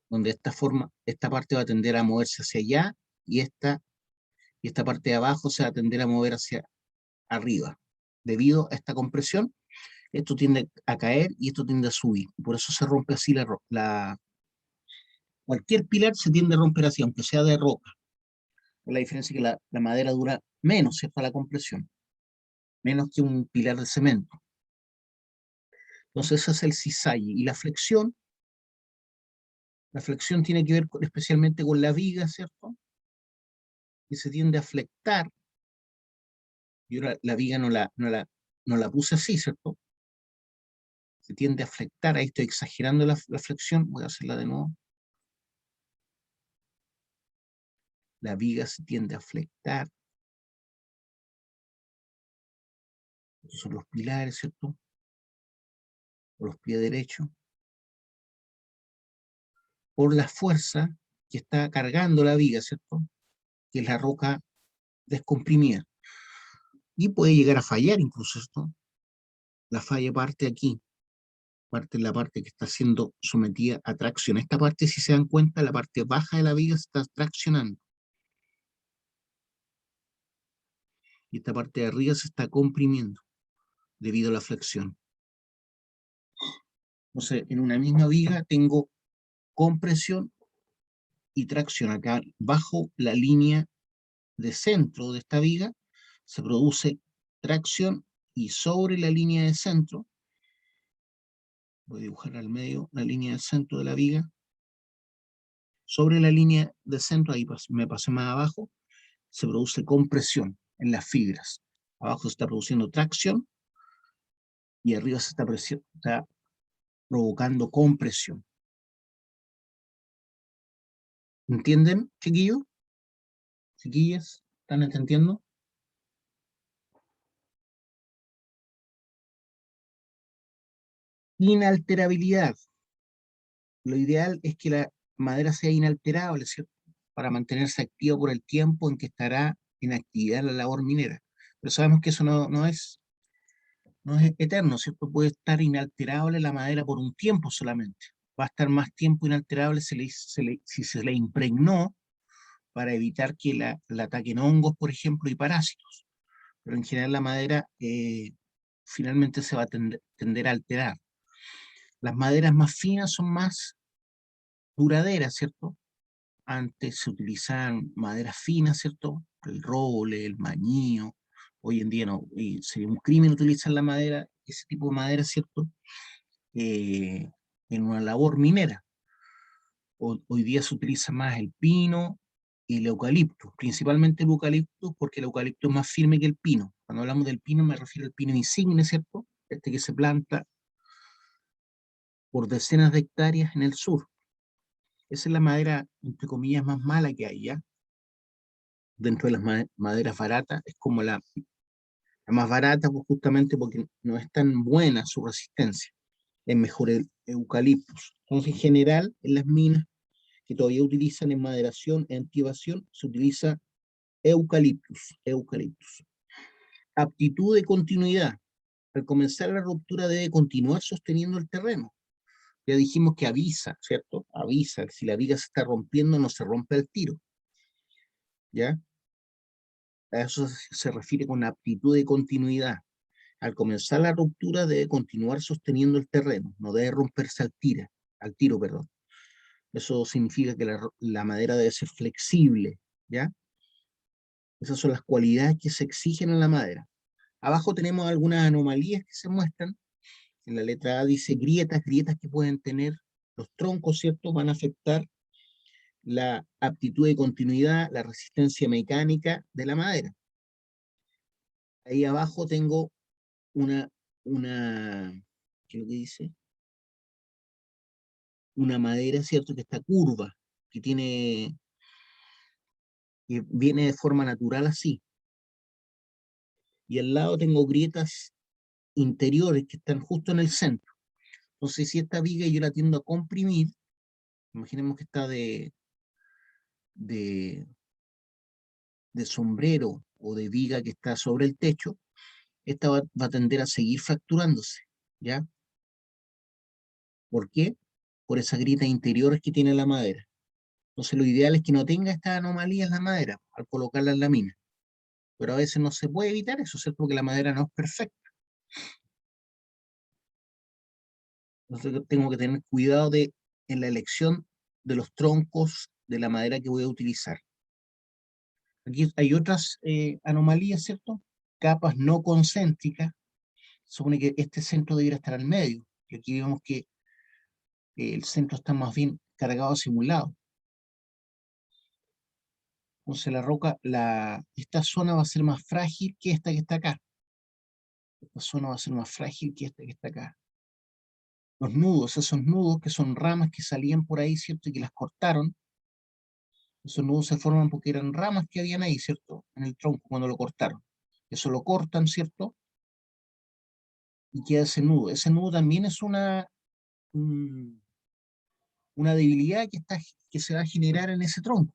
donde esta parte va a tender a moverse hacia allá, y esta parte de abajo se va a tender a mover hacia arriba. Debido a esta compresión, esto tiende a caer y esto tiende a subir. Por eso se rompe así cualquier pilar se tiende a romper así, aunque sea de roca. La diferencia es que la madera dura menos, ¿cierto? La compresión, menos que un pilar de cemento. Entonces ese es el cisalle. Y la flexión tiene que ver especialmente con la viga, ¿cierto? Que se tiende a flectar. Yo la viga no la puse así, ¿cierto? Se tiende a flectar. Ahí estoy exagerando la flexión. Voy a hacerla de nuevo. La viga se tiende a flectar. Estos son los pilares, ¿cierto? O los pies derechos. Por la fuerza que está cargando la viga, ¿cierto? Que es la roca descomprimida. Y puede llegar a fallar incluso esto. La falla parte aquí, parte en la parte que está siendo sometida a tracción. Esta parte, si se dan cuenta, la parte baja de la viga se está traccionando. Y esta parte de arriba se está comprimiendo debido a la flexión. Entonces, en una misma viga tengo compresión y tracción. Acá, bajo la línea de centro de esta viga, se produce tracción, y sobre la línea de centro, voy a dibujar al medio la línea de centro de la viga, sobre la línea de centro, ahí me pasé más abajo, se produce compresión en las fibras. Abajo se está produciendo tracción y arriba se está provocando compresión. ¿Entienden, chiquillos? ¿Chiquillas? ¿Están entendiendo? Inalterabilidad. Lo ideal es que la madera sea inalterable, ¿cierto? Para mantenerse activa por el tiempo en que estará en actividad la labor minera. Pero sabemos que eso no es eterno, ¿cierto? Puede estar inalterable la madera por un tiempo solamente. va a estar más tiempo inalterable si se le impregnó para evitar que la ataquen hongos, por ejemplo, y parásitos. Pero en general la madera finalmente se va a tender a alterar. Las maderas más finas son más duraderas, ¿cierto? Antes se utilizaban maderas finas, ¿cierto? El roble, el mañío. Hoy en día no, y sería un crimen utilizar la madera, ese tipo de madera, ¿cierto? En una labor minera. Hoy día se utiliza más el pino y el eucalipto, principalmente el eucalipto, porque el eucalipto es más firme que el pino. Cuando hablamos del pino me refiero al pino insigne, ¿cierto? Este que se planta por decenas de hectáreas en el sur. Esa es la madera, entre comillas, más mala que hay, ¿ya? Dentro de las maderas baratas, es como la más barata, pues justamente porque no es tan buena su resistencia. Es mejor el eucaliptus. Entonces, en general, en las minas que todavía utilizan en maderación, en activación, se utiliza eucaliptus. Eucaliptus. Aptitud de continuidad. Al comenzar la ruptura debe continuar sosteniendo el terreno. Ya dijimos que avisa, ¿cierto? Avisa, si la viga se está rompiendo, no se rompe al tiro, ¿ya? A eso se refiere con aptitud de continuidad. Al comenzar la ruptura debe continuar sosteniendo el terreno, no debe romperse al tiro, perdón. Eso significa que la madera debe ser flexible, ¿ya? Esas son las cualidades que se exigen en la madera. Abajo tenemos algunas anomalías que se muestran. En la letra A dice grietas que pueden tener los troncos, ¿cierto? Van a afectar la aptitud de continuidad, la resistencia mecánica de la madera. Ahí abajo tengo una, ¿qué es lo que dice? Una madera, ¿cierto? Que está curva, que viene de forma natural así. Y al lado tengo grietas interiores que están justo en el centro. Entonces, si esta viga yo la tiendo a comprimir, imaginemos que está de, de sombrero o de viga que está sobre el techo, esta va a tender a seguir fracturándose, ¿ya? ¿Por qué? Por esas grietas interiores que tiene la madera. Entonces, lo ideal es que no tenga estas anomalías la madera al colocarla en la mina. Pero a veces no se puede evitar eso, ¿cierto? Porque la madera no es perfecta. Entonces, tengo que tener cuidado en la elección de los troncos de la madera que voy a utilizar. Aquí hay otras anomalías, ¿cierto? Capas no concéntricas. Supone que este centro debería estar al medio. Y aquí vemos que el centro está más bien cargado hacia un lado. Entonces esta zona va a ser más frágil que esta que está acá. Esta zona va a ser más frágil que esta que está acá. Los nudos, esos nudos que son ramas que salían por ahí, ¿cierto? Y que las cortaron. Esos nudos se forman porque eran ramas que habían ahí, ¿cierto? En el tronco cuando lo cortaron. Eso lo cortan, ¿cierto? Y queda ese nudo. Ese nudo también es un- una debilidad que se va a generar en ese tronco.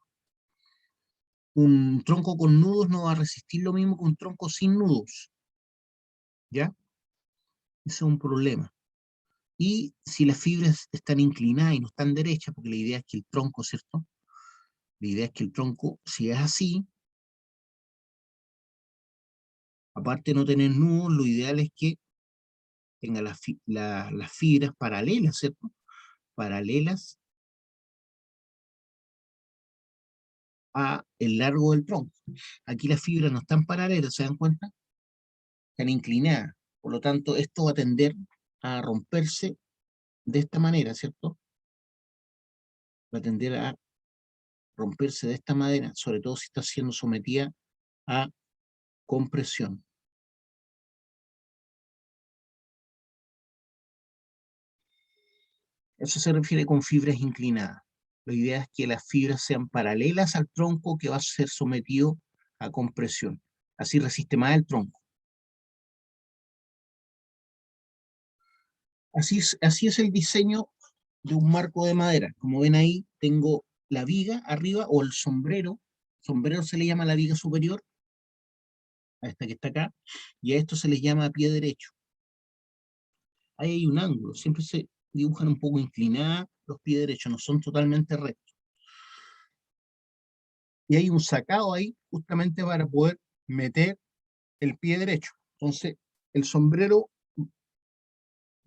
Un tronco con nudos no va a resistir lo mismo que un tronco sin nudos, ¿ya? Ese es un problema. Y si las fibras están inclinadas y no están derechas, porque la idea es que el tronco, ¿cierto? La idea es que el tronco, si es así, aparte de no tener nudos, lo ideal es que tenga las fibras paralelas, ¿cierto? Paralelas a el largo del tronco. Aquí las fibras no están paralelas, ¿se dan cuenta? Están inclinadas. Por lo tanto, esto va a tender a romperse de esta manera, ¿cierto? Va a tender a romperse de esta manera, sobre todo si está siendo sometida a compresión. Eso se refiere con fibras inclinadas. La idea es que las fibras sean paralelas al tronco que va a ser sometido a compresión. Así resiste más el tronco. Así es el diseño de un marco de madera. Como ven ahí, tengo la viga arriba o el sombrero. Sombrero se le llama la viga superior, a esta que está acá, y a esto se les llama pie derecho. Ahí hay un ángulo, siempre dibujan un poco inclinadas los pies derechos, no son totalmente rectos. Y hay un sacado ahí justamente para poder meter el pie derecho. Entonces, el sombrero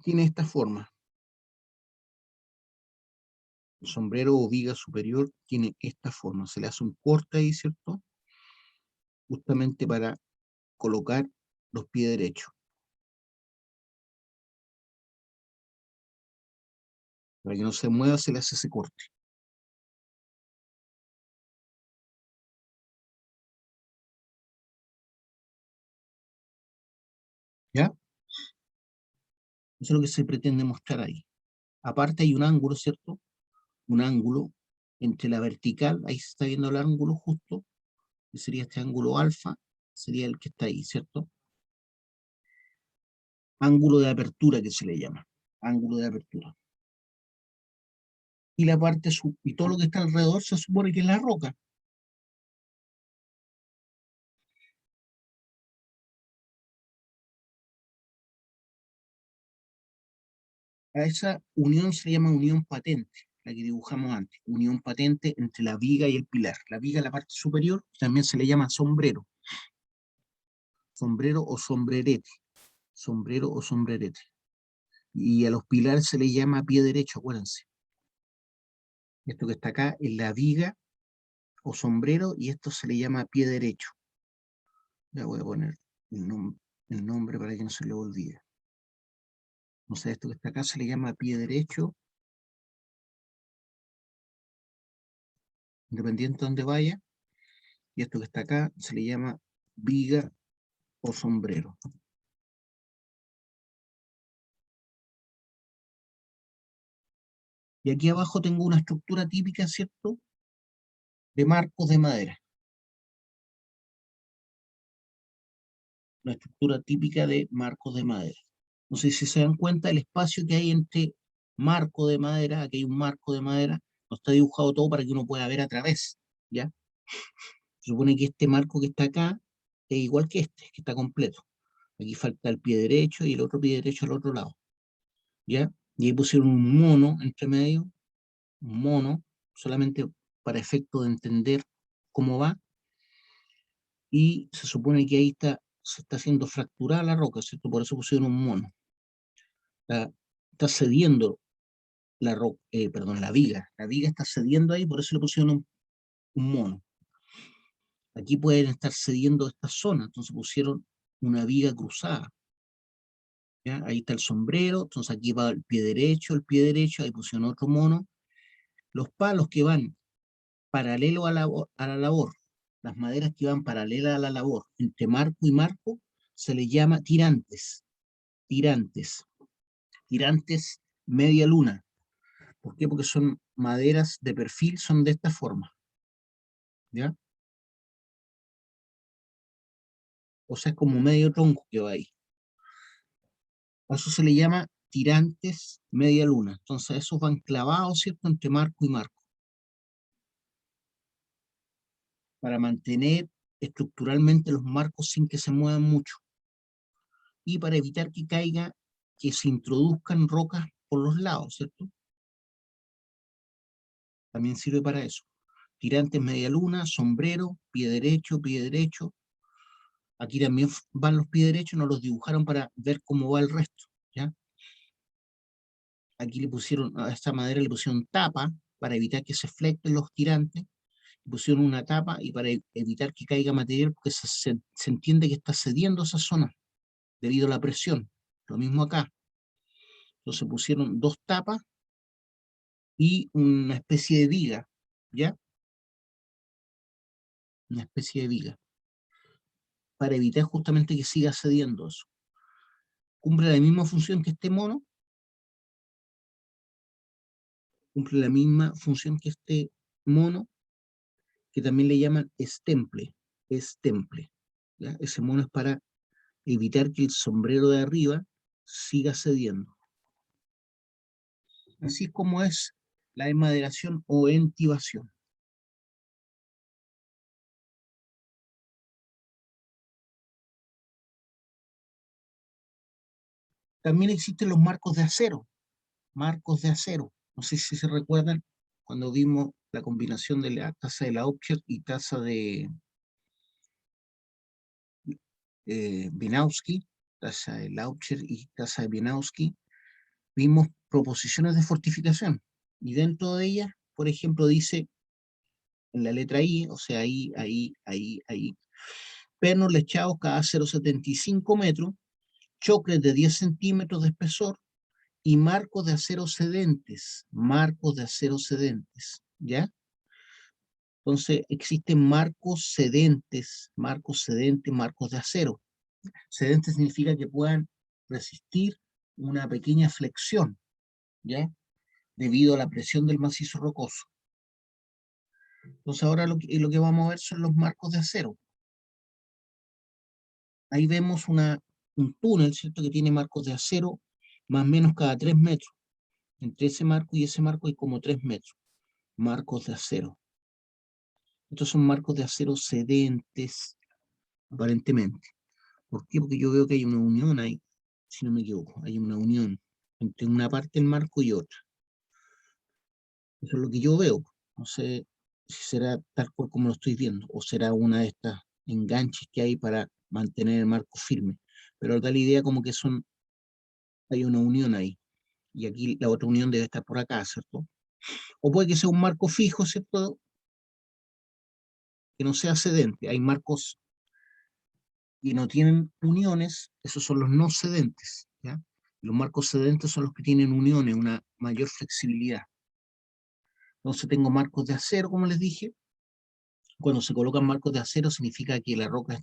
tiene esta forma. El sombrero o viga superior tiene esta forma. Se le hace un corte ahí, ¿cierto? Justamente para colocar los pies derechos. Para que no se mueva, se le hace ese corte. ¿Ya? Eso es lo que se pretende mostrar ahí. Aparte hay un ángulo, ¿cierto? Un ángulo entre la vertical, ahí se está viendo el ángulo justo, que sería este ángulo alfa, sería el que está ahí, ¿cierto? Ángulo de apertura que se le llama, ángulo de apertura. Y la parte y todo lo que está alrededor se supone que es la roca. A esa unión se le llama unión patente, la que dibujamos antes, unión patente entre la viga y el pilar. La viga es la parte superior, también se le llama sombrero, sombrero o sombrerete, sombrero o sombrerete. Y a los pilares se le llama pie derecho, acuérdense. Esto que está acá es la viga o sombrero y esto se le llama pie derecho. Ya voy a poner el nombre para que no se le olvide. O sea, esto que está acá se le llama pie derecho, independiente de donde vaya, y esto que está acá se le llama viga o sombrero. Y aquí abajo tengo una estructura típica, ¿cierto? De marcos de madera. Una estructura típica de marcos de madera. No sé si se dan cuenta el espacio que hay entre marco de madera, aquí hay un marco de madera, no está dibujado todo para que uno pueda ver a través, ¿ya? Se supone que este marco que está acá es igual que este, que está completo. Aquí falta el pie derecho y el otro pie derecho al otro lado, ¿ya? Y ahí pusieron un mono entre medio, un mono, solamente para efecto de entender cómo va, y se supone que ahí se está haciendo fracturar la roca, ¿cierto? Por eso pusieron un mono. Está cediendo perdón, la viga está cediendo ahí, por eso le pusieron un mono. Aquí pueden estar cediendo esta zona, entonces pusieron una viga cruzada. ¿Ya? Ahí está el sombrero, entonces aquí va el pie derecho, ahí pusieron otro mono. Los palos que van paralelo a la labor, las maderas que van paralelas a la labor, entre marco y marco, se les llama tirantes, tirantes, tirantes media luna. ¿Por qué? Porque son maderas de perfil, son de esta forma, ¿ya? O sea, es como medio tronco que va ahí. A eso se le llama tirantes media luna. Entonces, esos van clavados, ¿cierto?, entre marco y marco, para mantener estructuralmente los marcos sin que se muevan mucho y para evitar que caiga, que se introduzcan rocas por los lados, ¿cierto? También sirve para eso. Tirantes media luna, sombrero, pie derecho, pie derecho. Aquí también van los pies derechos, no los dibujaron para ver cómo va el resto, ¿ya? Aquí le pusieron, a esta madera le pusieron tapa para evitar que se flecten los tirantes, pusieron una tapa y para evitar que caiga material, porque se entiende que está cediendo esa zona debido a la presión. Lo mismo acá. Entonces pusieron dos tapas y una especie de viga, ¿ya? Una especie de viga, para evitar justamente que siga cediendo eso. Cumple la misma función que este mono, cumple la misma función que este mono, que también le llaman estemple, estemple. ¿Ya? Ese mono es para evitar que el sombrero de arriba siga cediendo. Así es como es la enmaderación o entibación. También existen los marcos de acero. marcos de acero. No sé si se recuerdan cuando vimos la combinación de la tasa de Laubscher y tasa de Binowski, tasa de Laubscher y tasa de Binowski, vimos proposiciones de fortificación. Y dentro de ellas, por ejemplo, dice en la letra I, o sea, ahí, pernos lechados cada 0,75 metros, chocles de 10 centímetros de espesor y marcos de acero cedentes, ¿ya? Entonces, existen marcos cedentes, marcos de acero. Cedente significa que puedan resistir una pequeña flexión, ¿ya? Debido a la presión del macizo rocoso. Entonces, ahora lo que vamos a ver son los marcos de acero. Ahí vemos un túnel, ¿cierto? Que tiene marcos de acero más o menos cada 3 metros. Entre ese marco y ese marco hay como 3 metros. Marcos de acero. Estos son marcos de acero cedentes, aparentemente. ¿Por qué? Porque yo veo que hay una unión ahí, si no me equivoco. Hay una unión entre una parte del marco y otra. Eso es lo que yo veo. No sé si será tal cual como lo estoy viendo, o será una de estas enganches que hay para mantener el marco firme. Pero da la idea como que hay una unión ahí. Y aquí la otra unión debe estar por acá, ¿cierto? O puede que sea un marco fijo, ¿cierto? Que no sea cedente. Hay marcos que no tienen uniones, esos son los no cedentes, ¿ya? Los marcos cedentes son los que tienen uniones, una mayor flexibilidad. Entonces tengo marcos de acero, como les dije. Cuando se colocan marcos de acero significa que la roca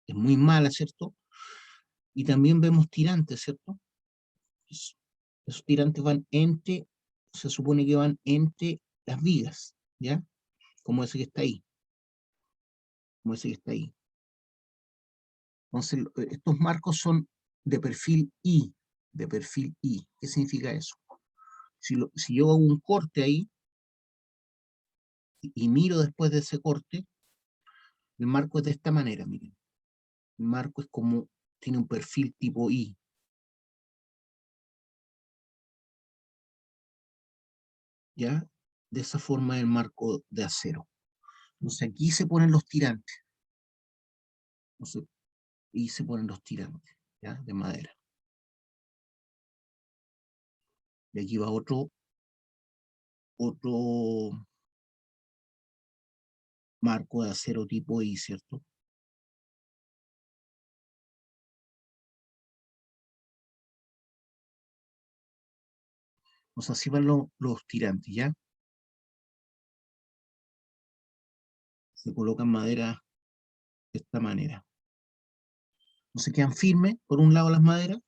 es muy mala, ¿cierto? Y también vemos tirantes, ¿cierto? Esos tirantes se supone que van entre las vigas, ¿ya? Como ese que está ahí, como ese que está ahí. Entonces, estos marcos son de perfil I, de perfil I. ¿Qué significa eso? Si yo hago un corte ahí y miro después de ese corte, el marco es de esta manera, miren. El marco es como, tiene un perfil tipo I. ¿Ya? De esa forma el marco de acero. Entonces aquí se ponen los tirantes. Entonces, y se ponen los tirantes, ¿ya? De madera. Y aquí va otro marco de acero tipo I, ¿cierto? O sea, así van los tirantes, ¿ya? Se colocan madera de esta manera. No se quedan firmes, por un lado las maderas,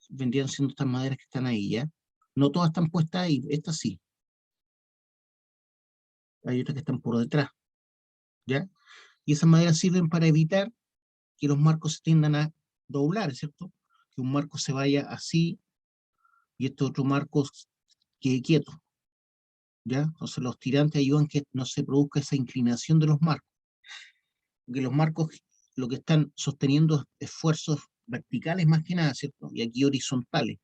vendrían siendo estas maderas que están ahí, ¿ya? No todas están puestas ahí, estas sí. Hay otras que están por detrás, ¿ya? Y esas maderas sirven para evitar que los marcos se tiendan a doblar, ¿cierto? Que un marco se vaya así y este otro marco quede quieto, ¿ya? Entonces los tirantes ayudan a que no se produzca esa inclinación de los marcos, porque los marcos lo que están sosteniendo es esfuerzos verticales más que nada, ¿cierto? Y aquí horizontales,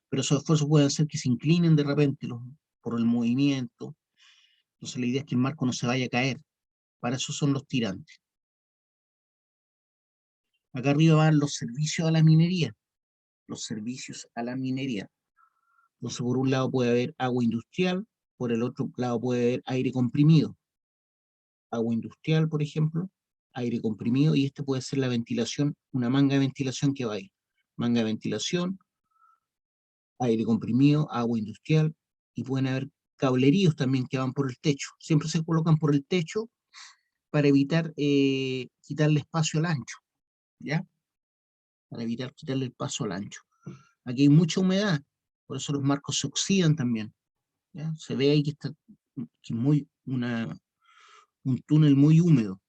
pero esos esfuerzos pueden hacer que se inclinen de repente por el movimiento. Entonces la idea es que el marco no se vaya a caer. Para eso son los tirantes. Acá arriba van los servicios a la minería. Los servicios a la minería. Entonces, por un lado puede haber agua industrial, por el otro lado puede haber aire comprimido. Agua industrial, por ejemplo, aire comprimido, y este puede ser la ventilación, una manga de ventilación que va ahí. Manga de ventilación, aire comprimido, agua industrial, y pueden haber cableríos también que van por el techo. Siempre se colocan por el techo para evitar quitarle espacio al ancho, ¿ya? Para evitar quitarle el paso al ancho. Aquí hay mucha humedad, por eso los marcos se oxidan también, ¿ya? Se ve ahí que está que un túnel muy húmedo.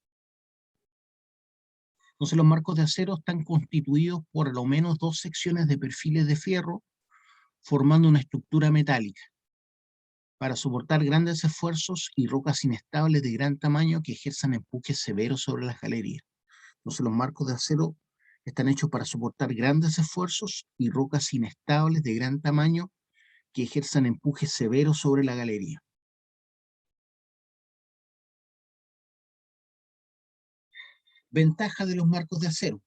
Entonces los marcos de acero están constituidos por lo menos dos secciones de perfiles de fierro formando una estructura metálica para soportar grandes esfuerzos y rocas inestables de gran tamaño que ejerzan empujes severos sobre las galerías. Entonces los marcos de acero están hechos para soportar grandes esfuerzos y rocas inestables de gran tamaño que ejerzan empuje severo sobre la galería. Ventaja de los marcos de acero.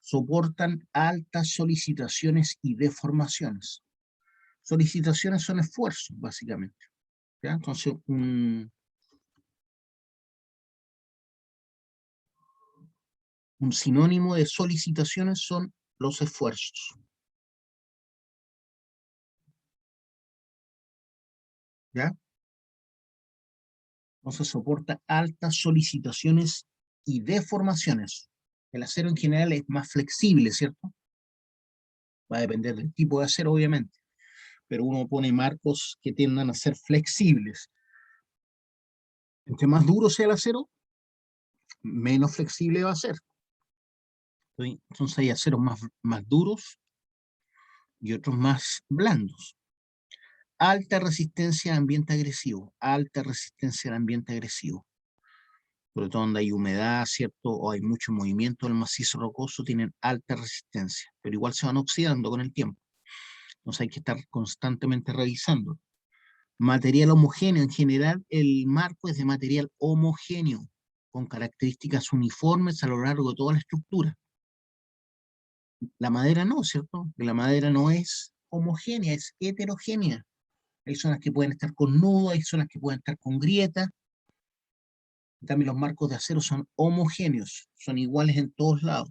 Soportan altas solicitaciones y deformaciones. Solicitaciones son esfuerzos, básicamente. ¿Ya? Entonces, un sinónimo de solicitaciones son los esfuerzos. ¿Ya? Entonces soporta altas solicitaciones y deformaciones. El acero en general es más flexible, ¿cierto? Va a depender del tipo de acero, obviamente. Pero uno pone marcos que tiendan a ser flexibles. Entre más duro sea el acero, menos flexible va a ser. Entonces hay aceros más duros y otros más blandos. Alta resistencia al ambiente agresivo. Alta resistencia al ambiente agresivo. Sobre todo donde hay humedad, ¿cierto? O hay mucho movimiento del macizo rocoso, tienen alta resistencia, pero igual se van oxidando con el tiempo. Entonces hay que estar constantemente revisando. Material homogéneo. En general, el marco es de material homogéneo, con características uniformes a lo largo de toda la estructura. La madera no, ¿cierto? La madera no es homogénea, es heterogénea. Hay zonas que pueden estar con nudo, hay zonas que pueden estar con grieta. También los marcos de acero son homogéneos, son iguales en todos lados.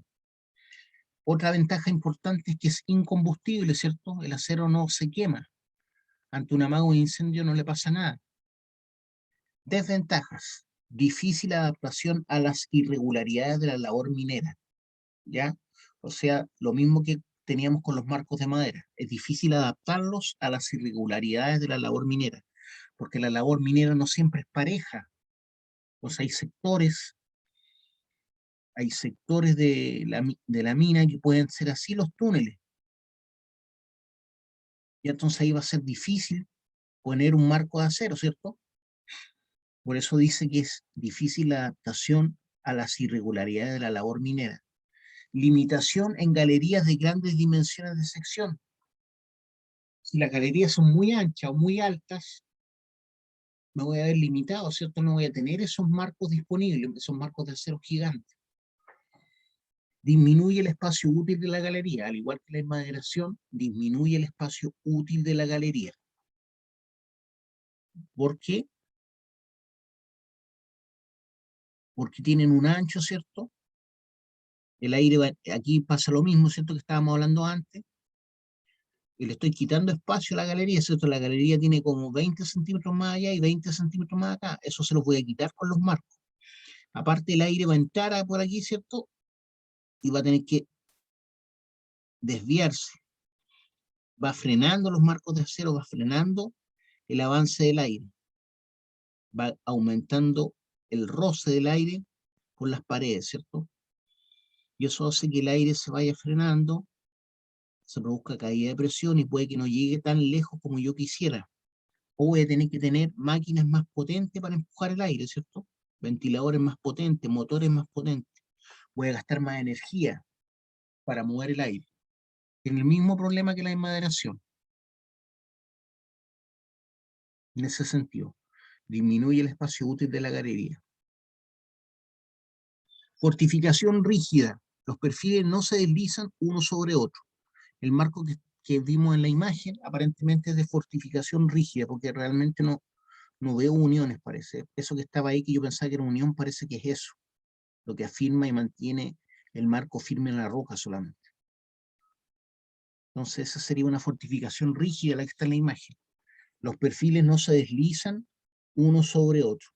Otra ventaja importante es que es incombustible, ¿cierto? El acero no se quema. Ante un amago de incendio no le pasa nada. Desventajas. Difícil adaptación a las irregularidades de la labor minera. ¿Ya? O sea, lo mismo que teníamos con los marcos de madera. Es difícil adaptarlos a las irregularidades de la labor minera, porque la labor minera no siempre es pareja. O sea, hay sectores de la mina que pueden ser así los túneles. Y entonces ahí va a ser difícil poner un marco de acero, ¿cierto? Por eso dice que es difícil la adaptación a las irregularidades de la labor minera. Limitación en galerías de grandes dimensiones de sección. Si las galerías son muy anchas o muy altas, me voy a ver limitado, ¿cierto? No voy a tener esos marcos disponibles, esos marcos de acero gigantes. Disminuye el espacio útil de la galería, al igual que la enmaderación, disminuye el espacio útil de la galería. ¿Por qué? Porque tienen un ancho, ¿cierto? El aire va, aquí pasa lo mismo, ¿cierto? Que estábamos hablando antes. Y le estoy quitando espacio a la galería, ¿cierto? La galería tiene como 20 centímetros más allá y 20 centímetros más acá. Eso se los voy a quitar con los marcos. Aparte, el aire va a entrar por aquí, ¿cierto? Y va a tener que desviarse. Va frenando los marcos de acero, va frenando el avance del aire. Va aumentando el roce del aire con las paredes, ¿cierto? Y eso hace que el aire se vaya frenando, se produzca caída de presión y puede que no llegue tan lejos como yo quisiera. O voy a tener que tener máquinas más potentes para empujar el aire, ¿cierto? Ventiladores más potentes, motores más potentes. Voy a gastar más energía para mover el aire. Tiene el mismo problema que la enmaderación. En ese sentido, disminuye el espacio útil de la galería. Fortificación rígida. Los perfiles no se deslizan uno sobre otro. El marco que vimos en la imagen aparentemente es de fortificación rígida, porque realmente no veo uniones, parece. Eso que estaba ahí, que yo pensaba que era unión, parece que es eso, lo que afirma y mantiene el marco firme en la roca solamente. Entonces esa sería una fortificación rígida la que está en la imagen. Los perfiles no se deslizan uno sobre otro.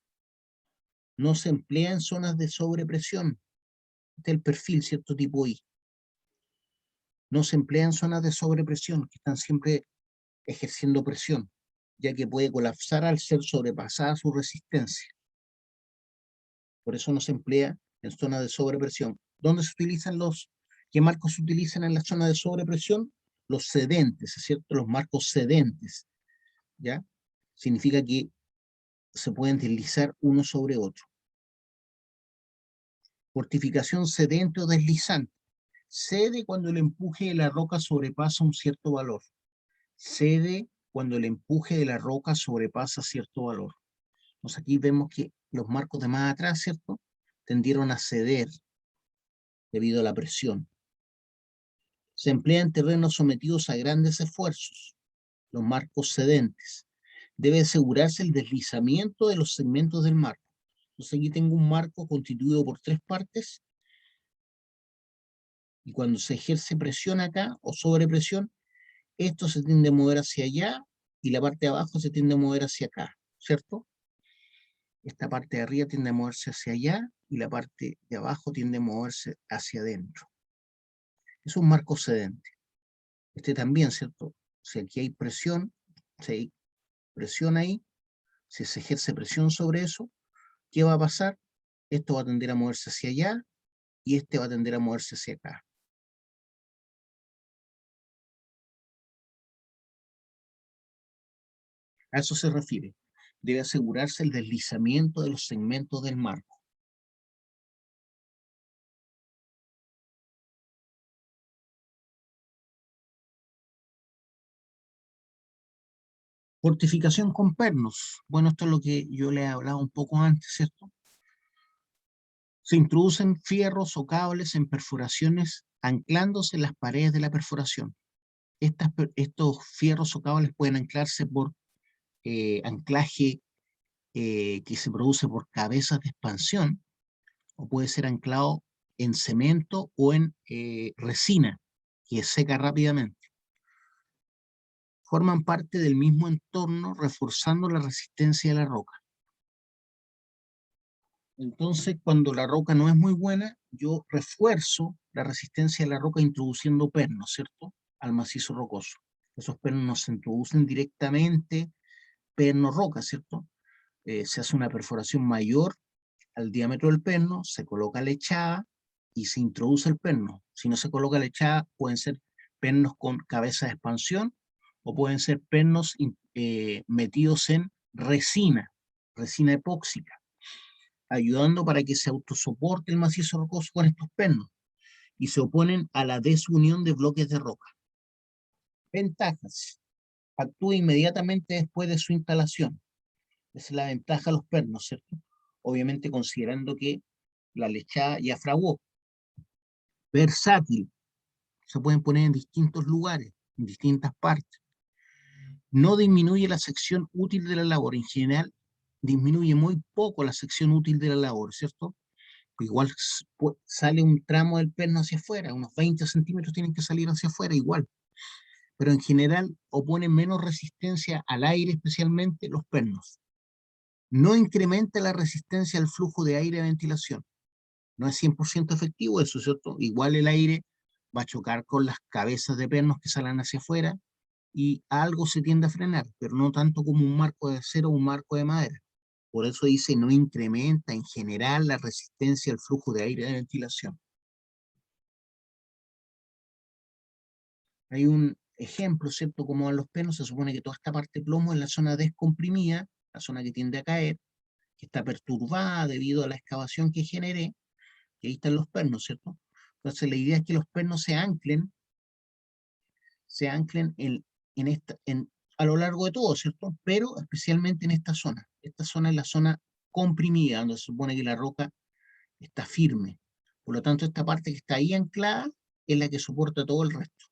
No se emplea en zonas de sobrepresión. Este es el perfil, cierto tipo I. No se emplea en zonas de sobrepresión, que están siempre ejerciendo presión, ya que puede colapsar al ser sobrepasada su resistencia. Por eso no se emplea en zonas de sobrepresión. ¿Dónde se utilizan qué marcos se utilizan en la zona de sobrepresión? Los cedentes, ¿es cierto? Los marcos cedentes, ¿ya? Significa que se pueden deslizar uno sobre otro. Fortificación cedente o deslizante. Cede cuando el empuje de la roca sobrepasa un cierto valor. Cede cuando el empuje de la roca sobrepasa cierto valor. Entonces aquí vemos que los marcos de más atrás, ¿cierto?, tendieron a ceder debido a la presión. Se emplea en terrenos sometidos a grandes esfuerzos, los marcos cedentes. Debe asegurarse el deslizamiento de los segmentos del marco. Entonces aquí tengo un marco constituido por 3 partes, y cuando se ejerce presión acá, o sobrepresión, esto se tiende a mover hacia allá, y la parte de abajo se tiende a mover hacia acá, ¿cierto? Esta parte de arriba tiende a moverse hacia allá, y la parte de abajo tiende a moverse hacia adentro. Es un marco cedente. Este también, ¿cierto? Si aquí hay presión, si hay presión ahí, si se ejerce presión sobre eso, ¿qué va a pasar? Esto va a tender a moverse hacia allá, y este va a tender a moverse hacia acá. A eso se refiere. Debe asegurarse el deslizamiento de los segmentos del marco. Fortificación con pernos. Bueno, esto es lo que yo le he hablado un poco antes, ¿cierto? Se introducen fierros o cables en perforaciones anclándose en las paredes de la perforación. Estos fierros o cables pueden anclarse por anclaje que se produce por cabezas de expansión, o puede ser anclado en cemento o en resina, que seca rápidamente. Forman parte del mismo entorno, reforzando la resistencia de la roca. Entonces, cuando la roca no es muy buena, yo refuerzo la resistencia de la roca introduciendo pernos, ¿cierto?, al macizo rocoso. Esos pernos no se introducen directamente, perno roca, ¿cierto? Se hace una perforación mayor al diámetro del perno, se coloca lechada y se introduce el perno. Si no se coloca lechada, pueden ser pernos con cabeza de expansión, o pueden ser pernos metidos en resina epóxica, ayudando para que se autosoporte el macizo rocoso con estos pernos, y se oponen a la desunión de bloques de roca. Ventajas. Actúa inmediatamente después de su instalación. Esa es la ventaja de los pernos, ¿cierto? Obviamente considerando que la lechada ya fraguó. Versátil. Se pueden poner en distintos lugares, en distintas partes. No disminuye la sección útil de la labor. En general, disminuye muy poco la sección útil de la labor, ¿cierto? Igual sale un tramo del perno hacia afuera, unos 20 centímetros tienen que salir hacia afuera igual, pero en general oponen menos resistencia al aire, especialmente los pernos. No incrementa la resistencia al flujo de aire de ventilación. No es 100% efectivo eso, ¿cierto? Igual el aire va a chocar con las cabezas de pernos que salen hacia afuera, y algo se tiende a frenar, pero no tanto como un marco de acero o un marco de madera. Por eso dice, no incrementa en general la resistencia al flujo de aire de ventilación. Hay un ejemplo, ¿cierto? Como en los pernos se supone que toda esta parte de plomo es la zona descomprimida, la zona que tiende a caer, que está perturbada debido a la excavación que generé, y ahí están los pernos, ¿cierto? Entonces la idea es que los pernos se anclen a lo largo de todo, ¿cierto? Pero especialmente en esta zona. Esta zona es la zona comprimida, donde se supone que la roca está firme. Por lo tanto, esta parte que está ahí anclada es la que soporta todo el resto.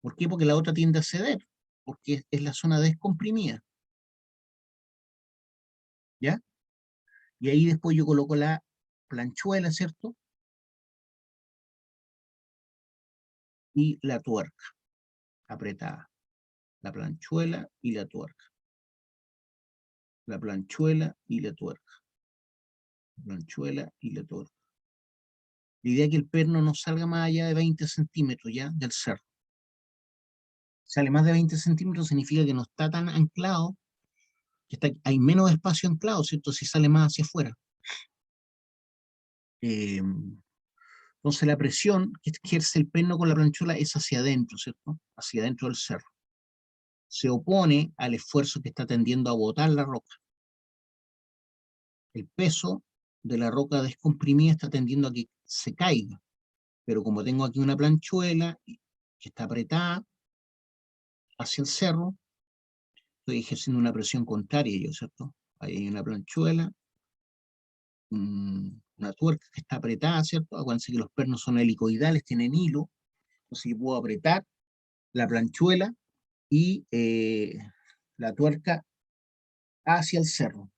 ¿Por qué? Porque la otra tiende a ceder, porque es la zona descomprimida, ¿ya? Y ahí después yo coloco la planchuela, ¿cierto? Y la tuerca apretada. La planchuela y la tuerca. La planchuela y la tuerca. La planchuela y la tuerca. La idea es que el perno no salga más allá de 20 centímetros ya del cerro. Sale más de 20 centímetros significa que no está tan anclado, que hay menos espacio anclado, ¿cierto? Si sale más hacia afuera. Entonces la presión que ejerce el perno con la planchuela es hacia adentro, ¿cierto? Hacia adentro del cerro. Se opone al esfuerzo que está tendiendo a botar la roca. El peso de la roca descomprimida está tendiendo a que se caiga, pero como tengo aquí una planchuela que está apretada, hacia el cerro, estoy ejerciendo una presión contraria yo, ¿cierto? Ahí hay una planchuela, una tuerca que está apretada, ¿cierto? Acuérdense que los pernos son helicoidales, tienen hilo, entonces yo puedo apretar la planchuela y la tuerca hacia el cerro.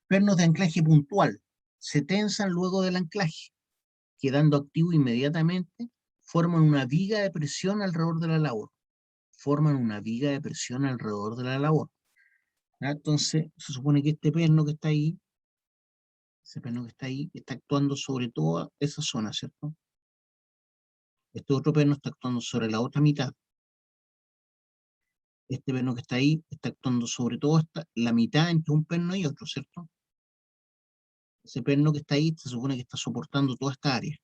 Pernos de anclaje puntual se tensan luego del anclaje, quedando activo inmediatamente, forman una viga de presión alrededor de la labor. Forman una viga de presión alrededor de la labor. ¿Ya? Entonces, se supone que este perno que está ahí, ese perno que está ahí, está actuando sobre toda esa zona, ¿cierto? Este otro perno está actuando sobre la otra mitad. Este perno que está ahí está actuando sobre toda la mitad entre un perno y otro, ¿cierto? Ese perno que está ahí se supone que está soportando toda esta área.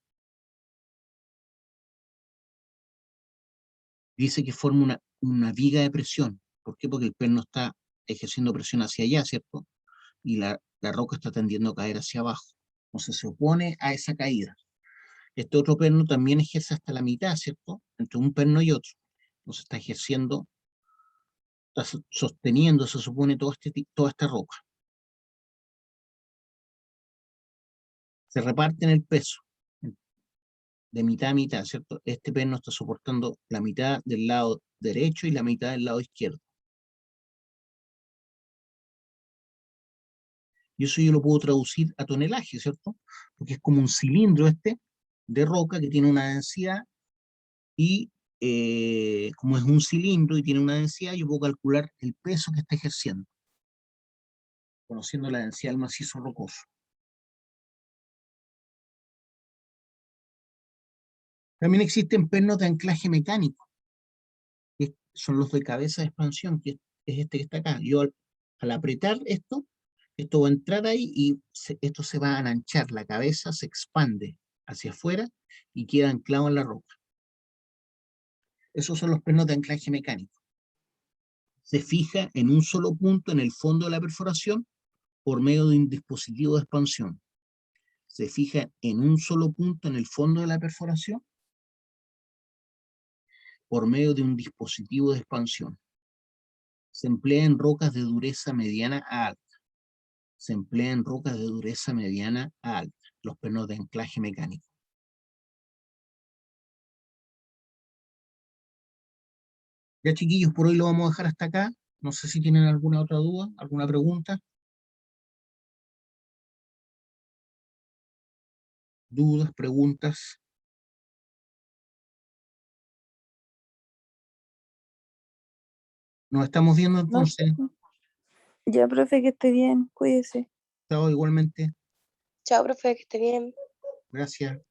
Dice que forma una viga de presión. ¿Por qué? Porque el perno está ejerciendo presión hacia allá, ¿cierto? Y la roca está tendiendo a caer hacia abajo. Entonces se opone a esa caída. Este otro perno también ejerce hasta la mitad, ¿cierto? Entre un perno y otro. Entonces está ejerciendo, está sosteniendo, se supone, toda esta roca. Se reparten el peso de mitad a mitad, ¿cierto? Este perno está soportando la mitad del lado derecho y la mitad del lado izquierdo. Y eso yo lo puedo traducir a tonelaje, ¿cierto? Porque es como un cilindro de roca que tiene una densidad y como es un cilindro y tiene una densidad, yo puedo calcular el peso que está ejerciendo, conociendo la densidad del macizo rocoso. También existen pernos de anclaje mecánico, que son los de cabeza de expansión, que es este que está acá. Yo al apretar esto va a entrar ahí y esto se va a ananchar, la cabeza se expande hacia afuera y queda anclado en la roca. Esos son los pernos de anclaje mecánico. Se fija en un solo punto en el fondo de la perforación por medio de un dispositivo de expansión. Se fija en un solo punto en el fondo de la perforación por medio de un dispositivo de expansión. Se emplea en rocas de dureza mediana a alta. Se emplea en rocas de dureza mediana a alta, los pernos de anclaje mecánico. Ya, chiquillos, por hoy lo vamos a dejar hasta acá. No sé si tienen alguna otra duda, alguna pregunta. Dudas, preguntas. Nos estamos viendo
No,
entonces.
ya, profe, que esté bien, cuídese.
Chao, igualmente.
Chao, profe, que esté bien.
Gracias.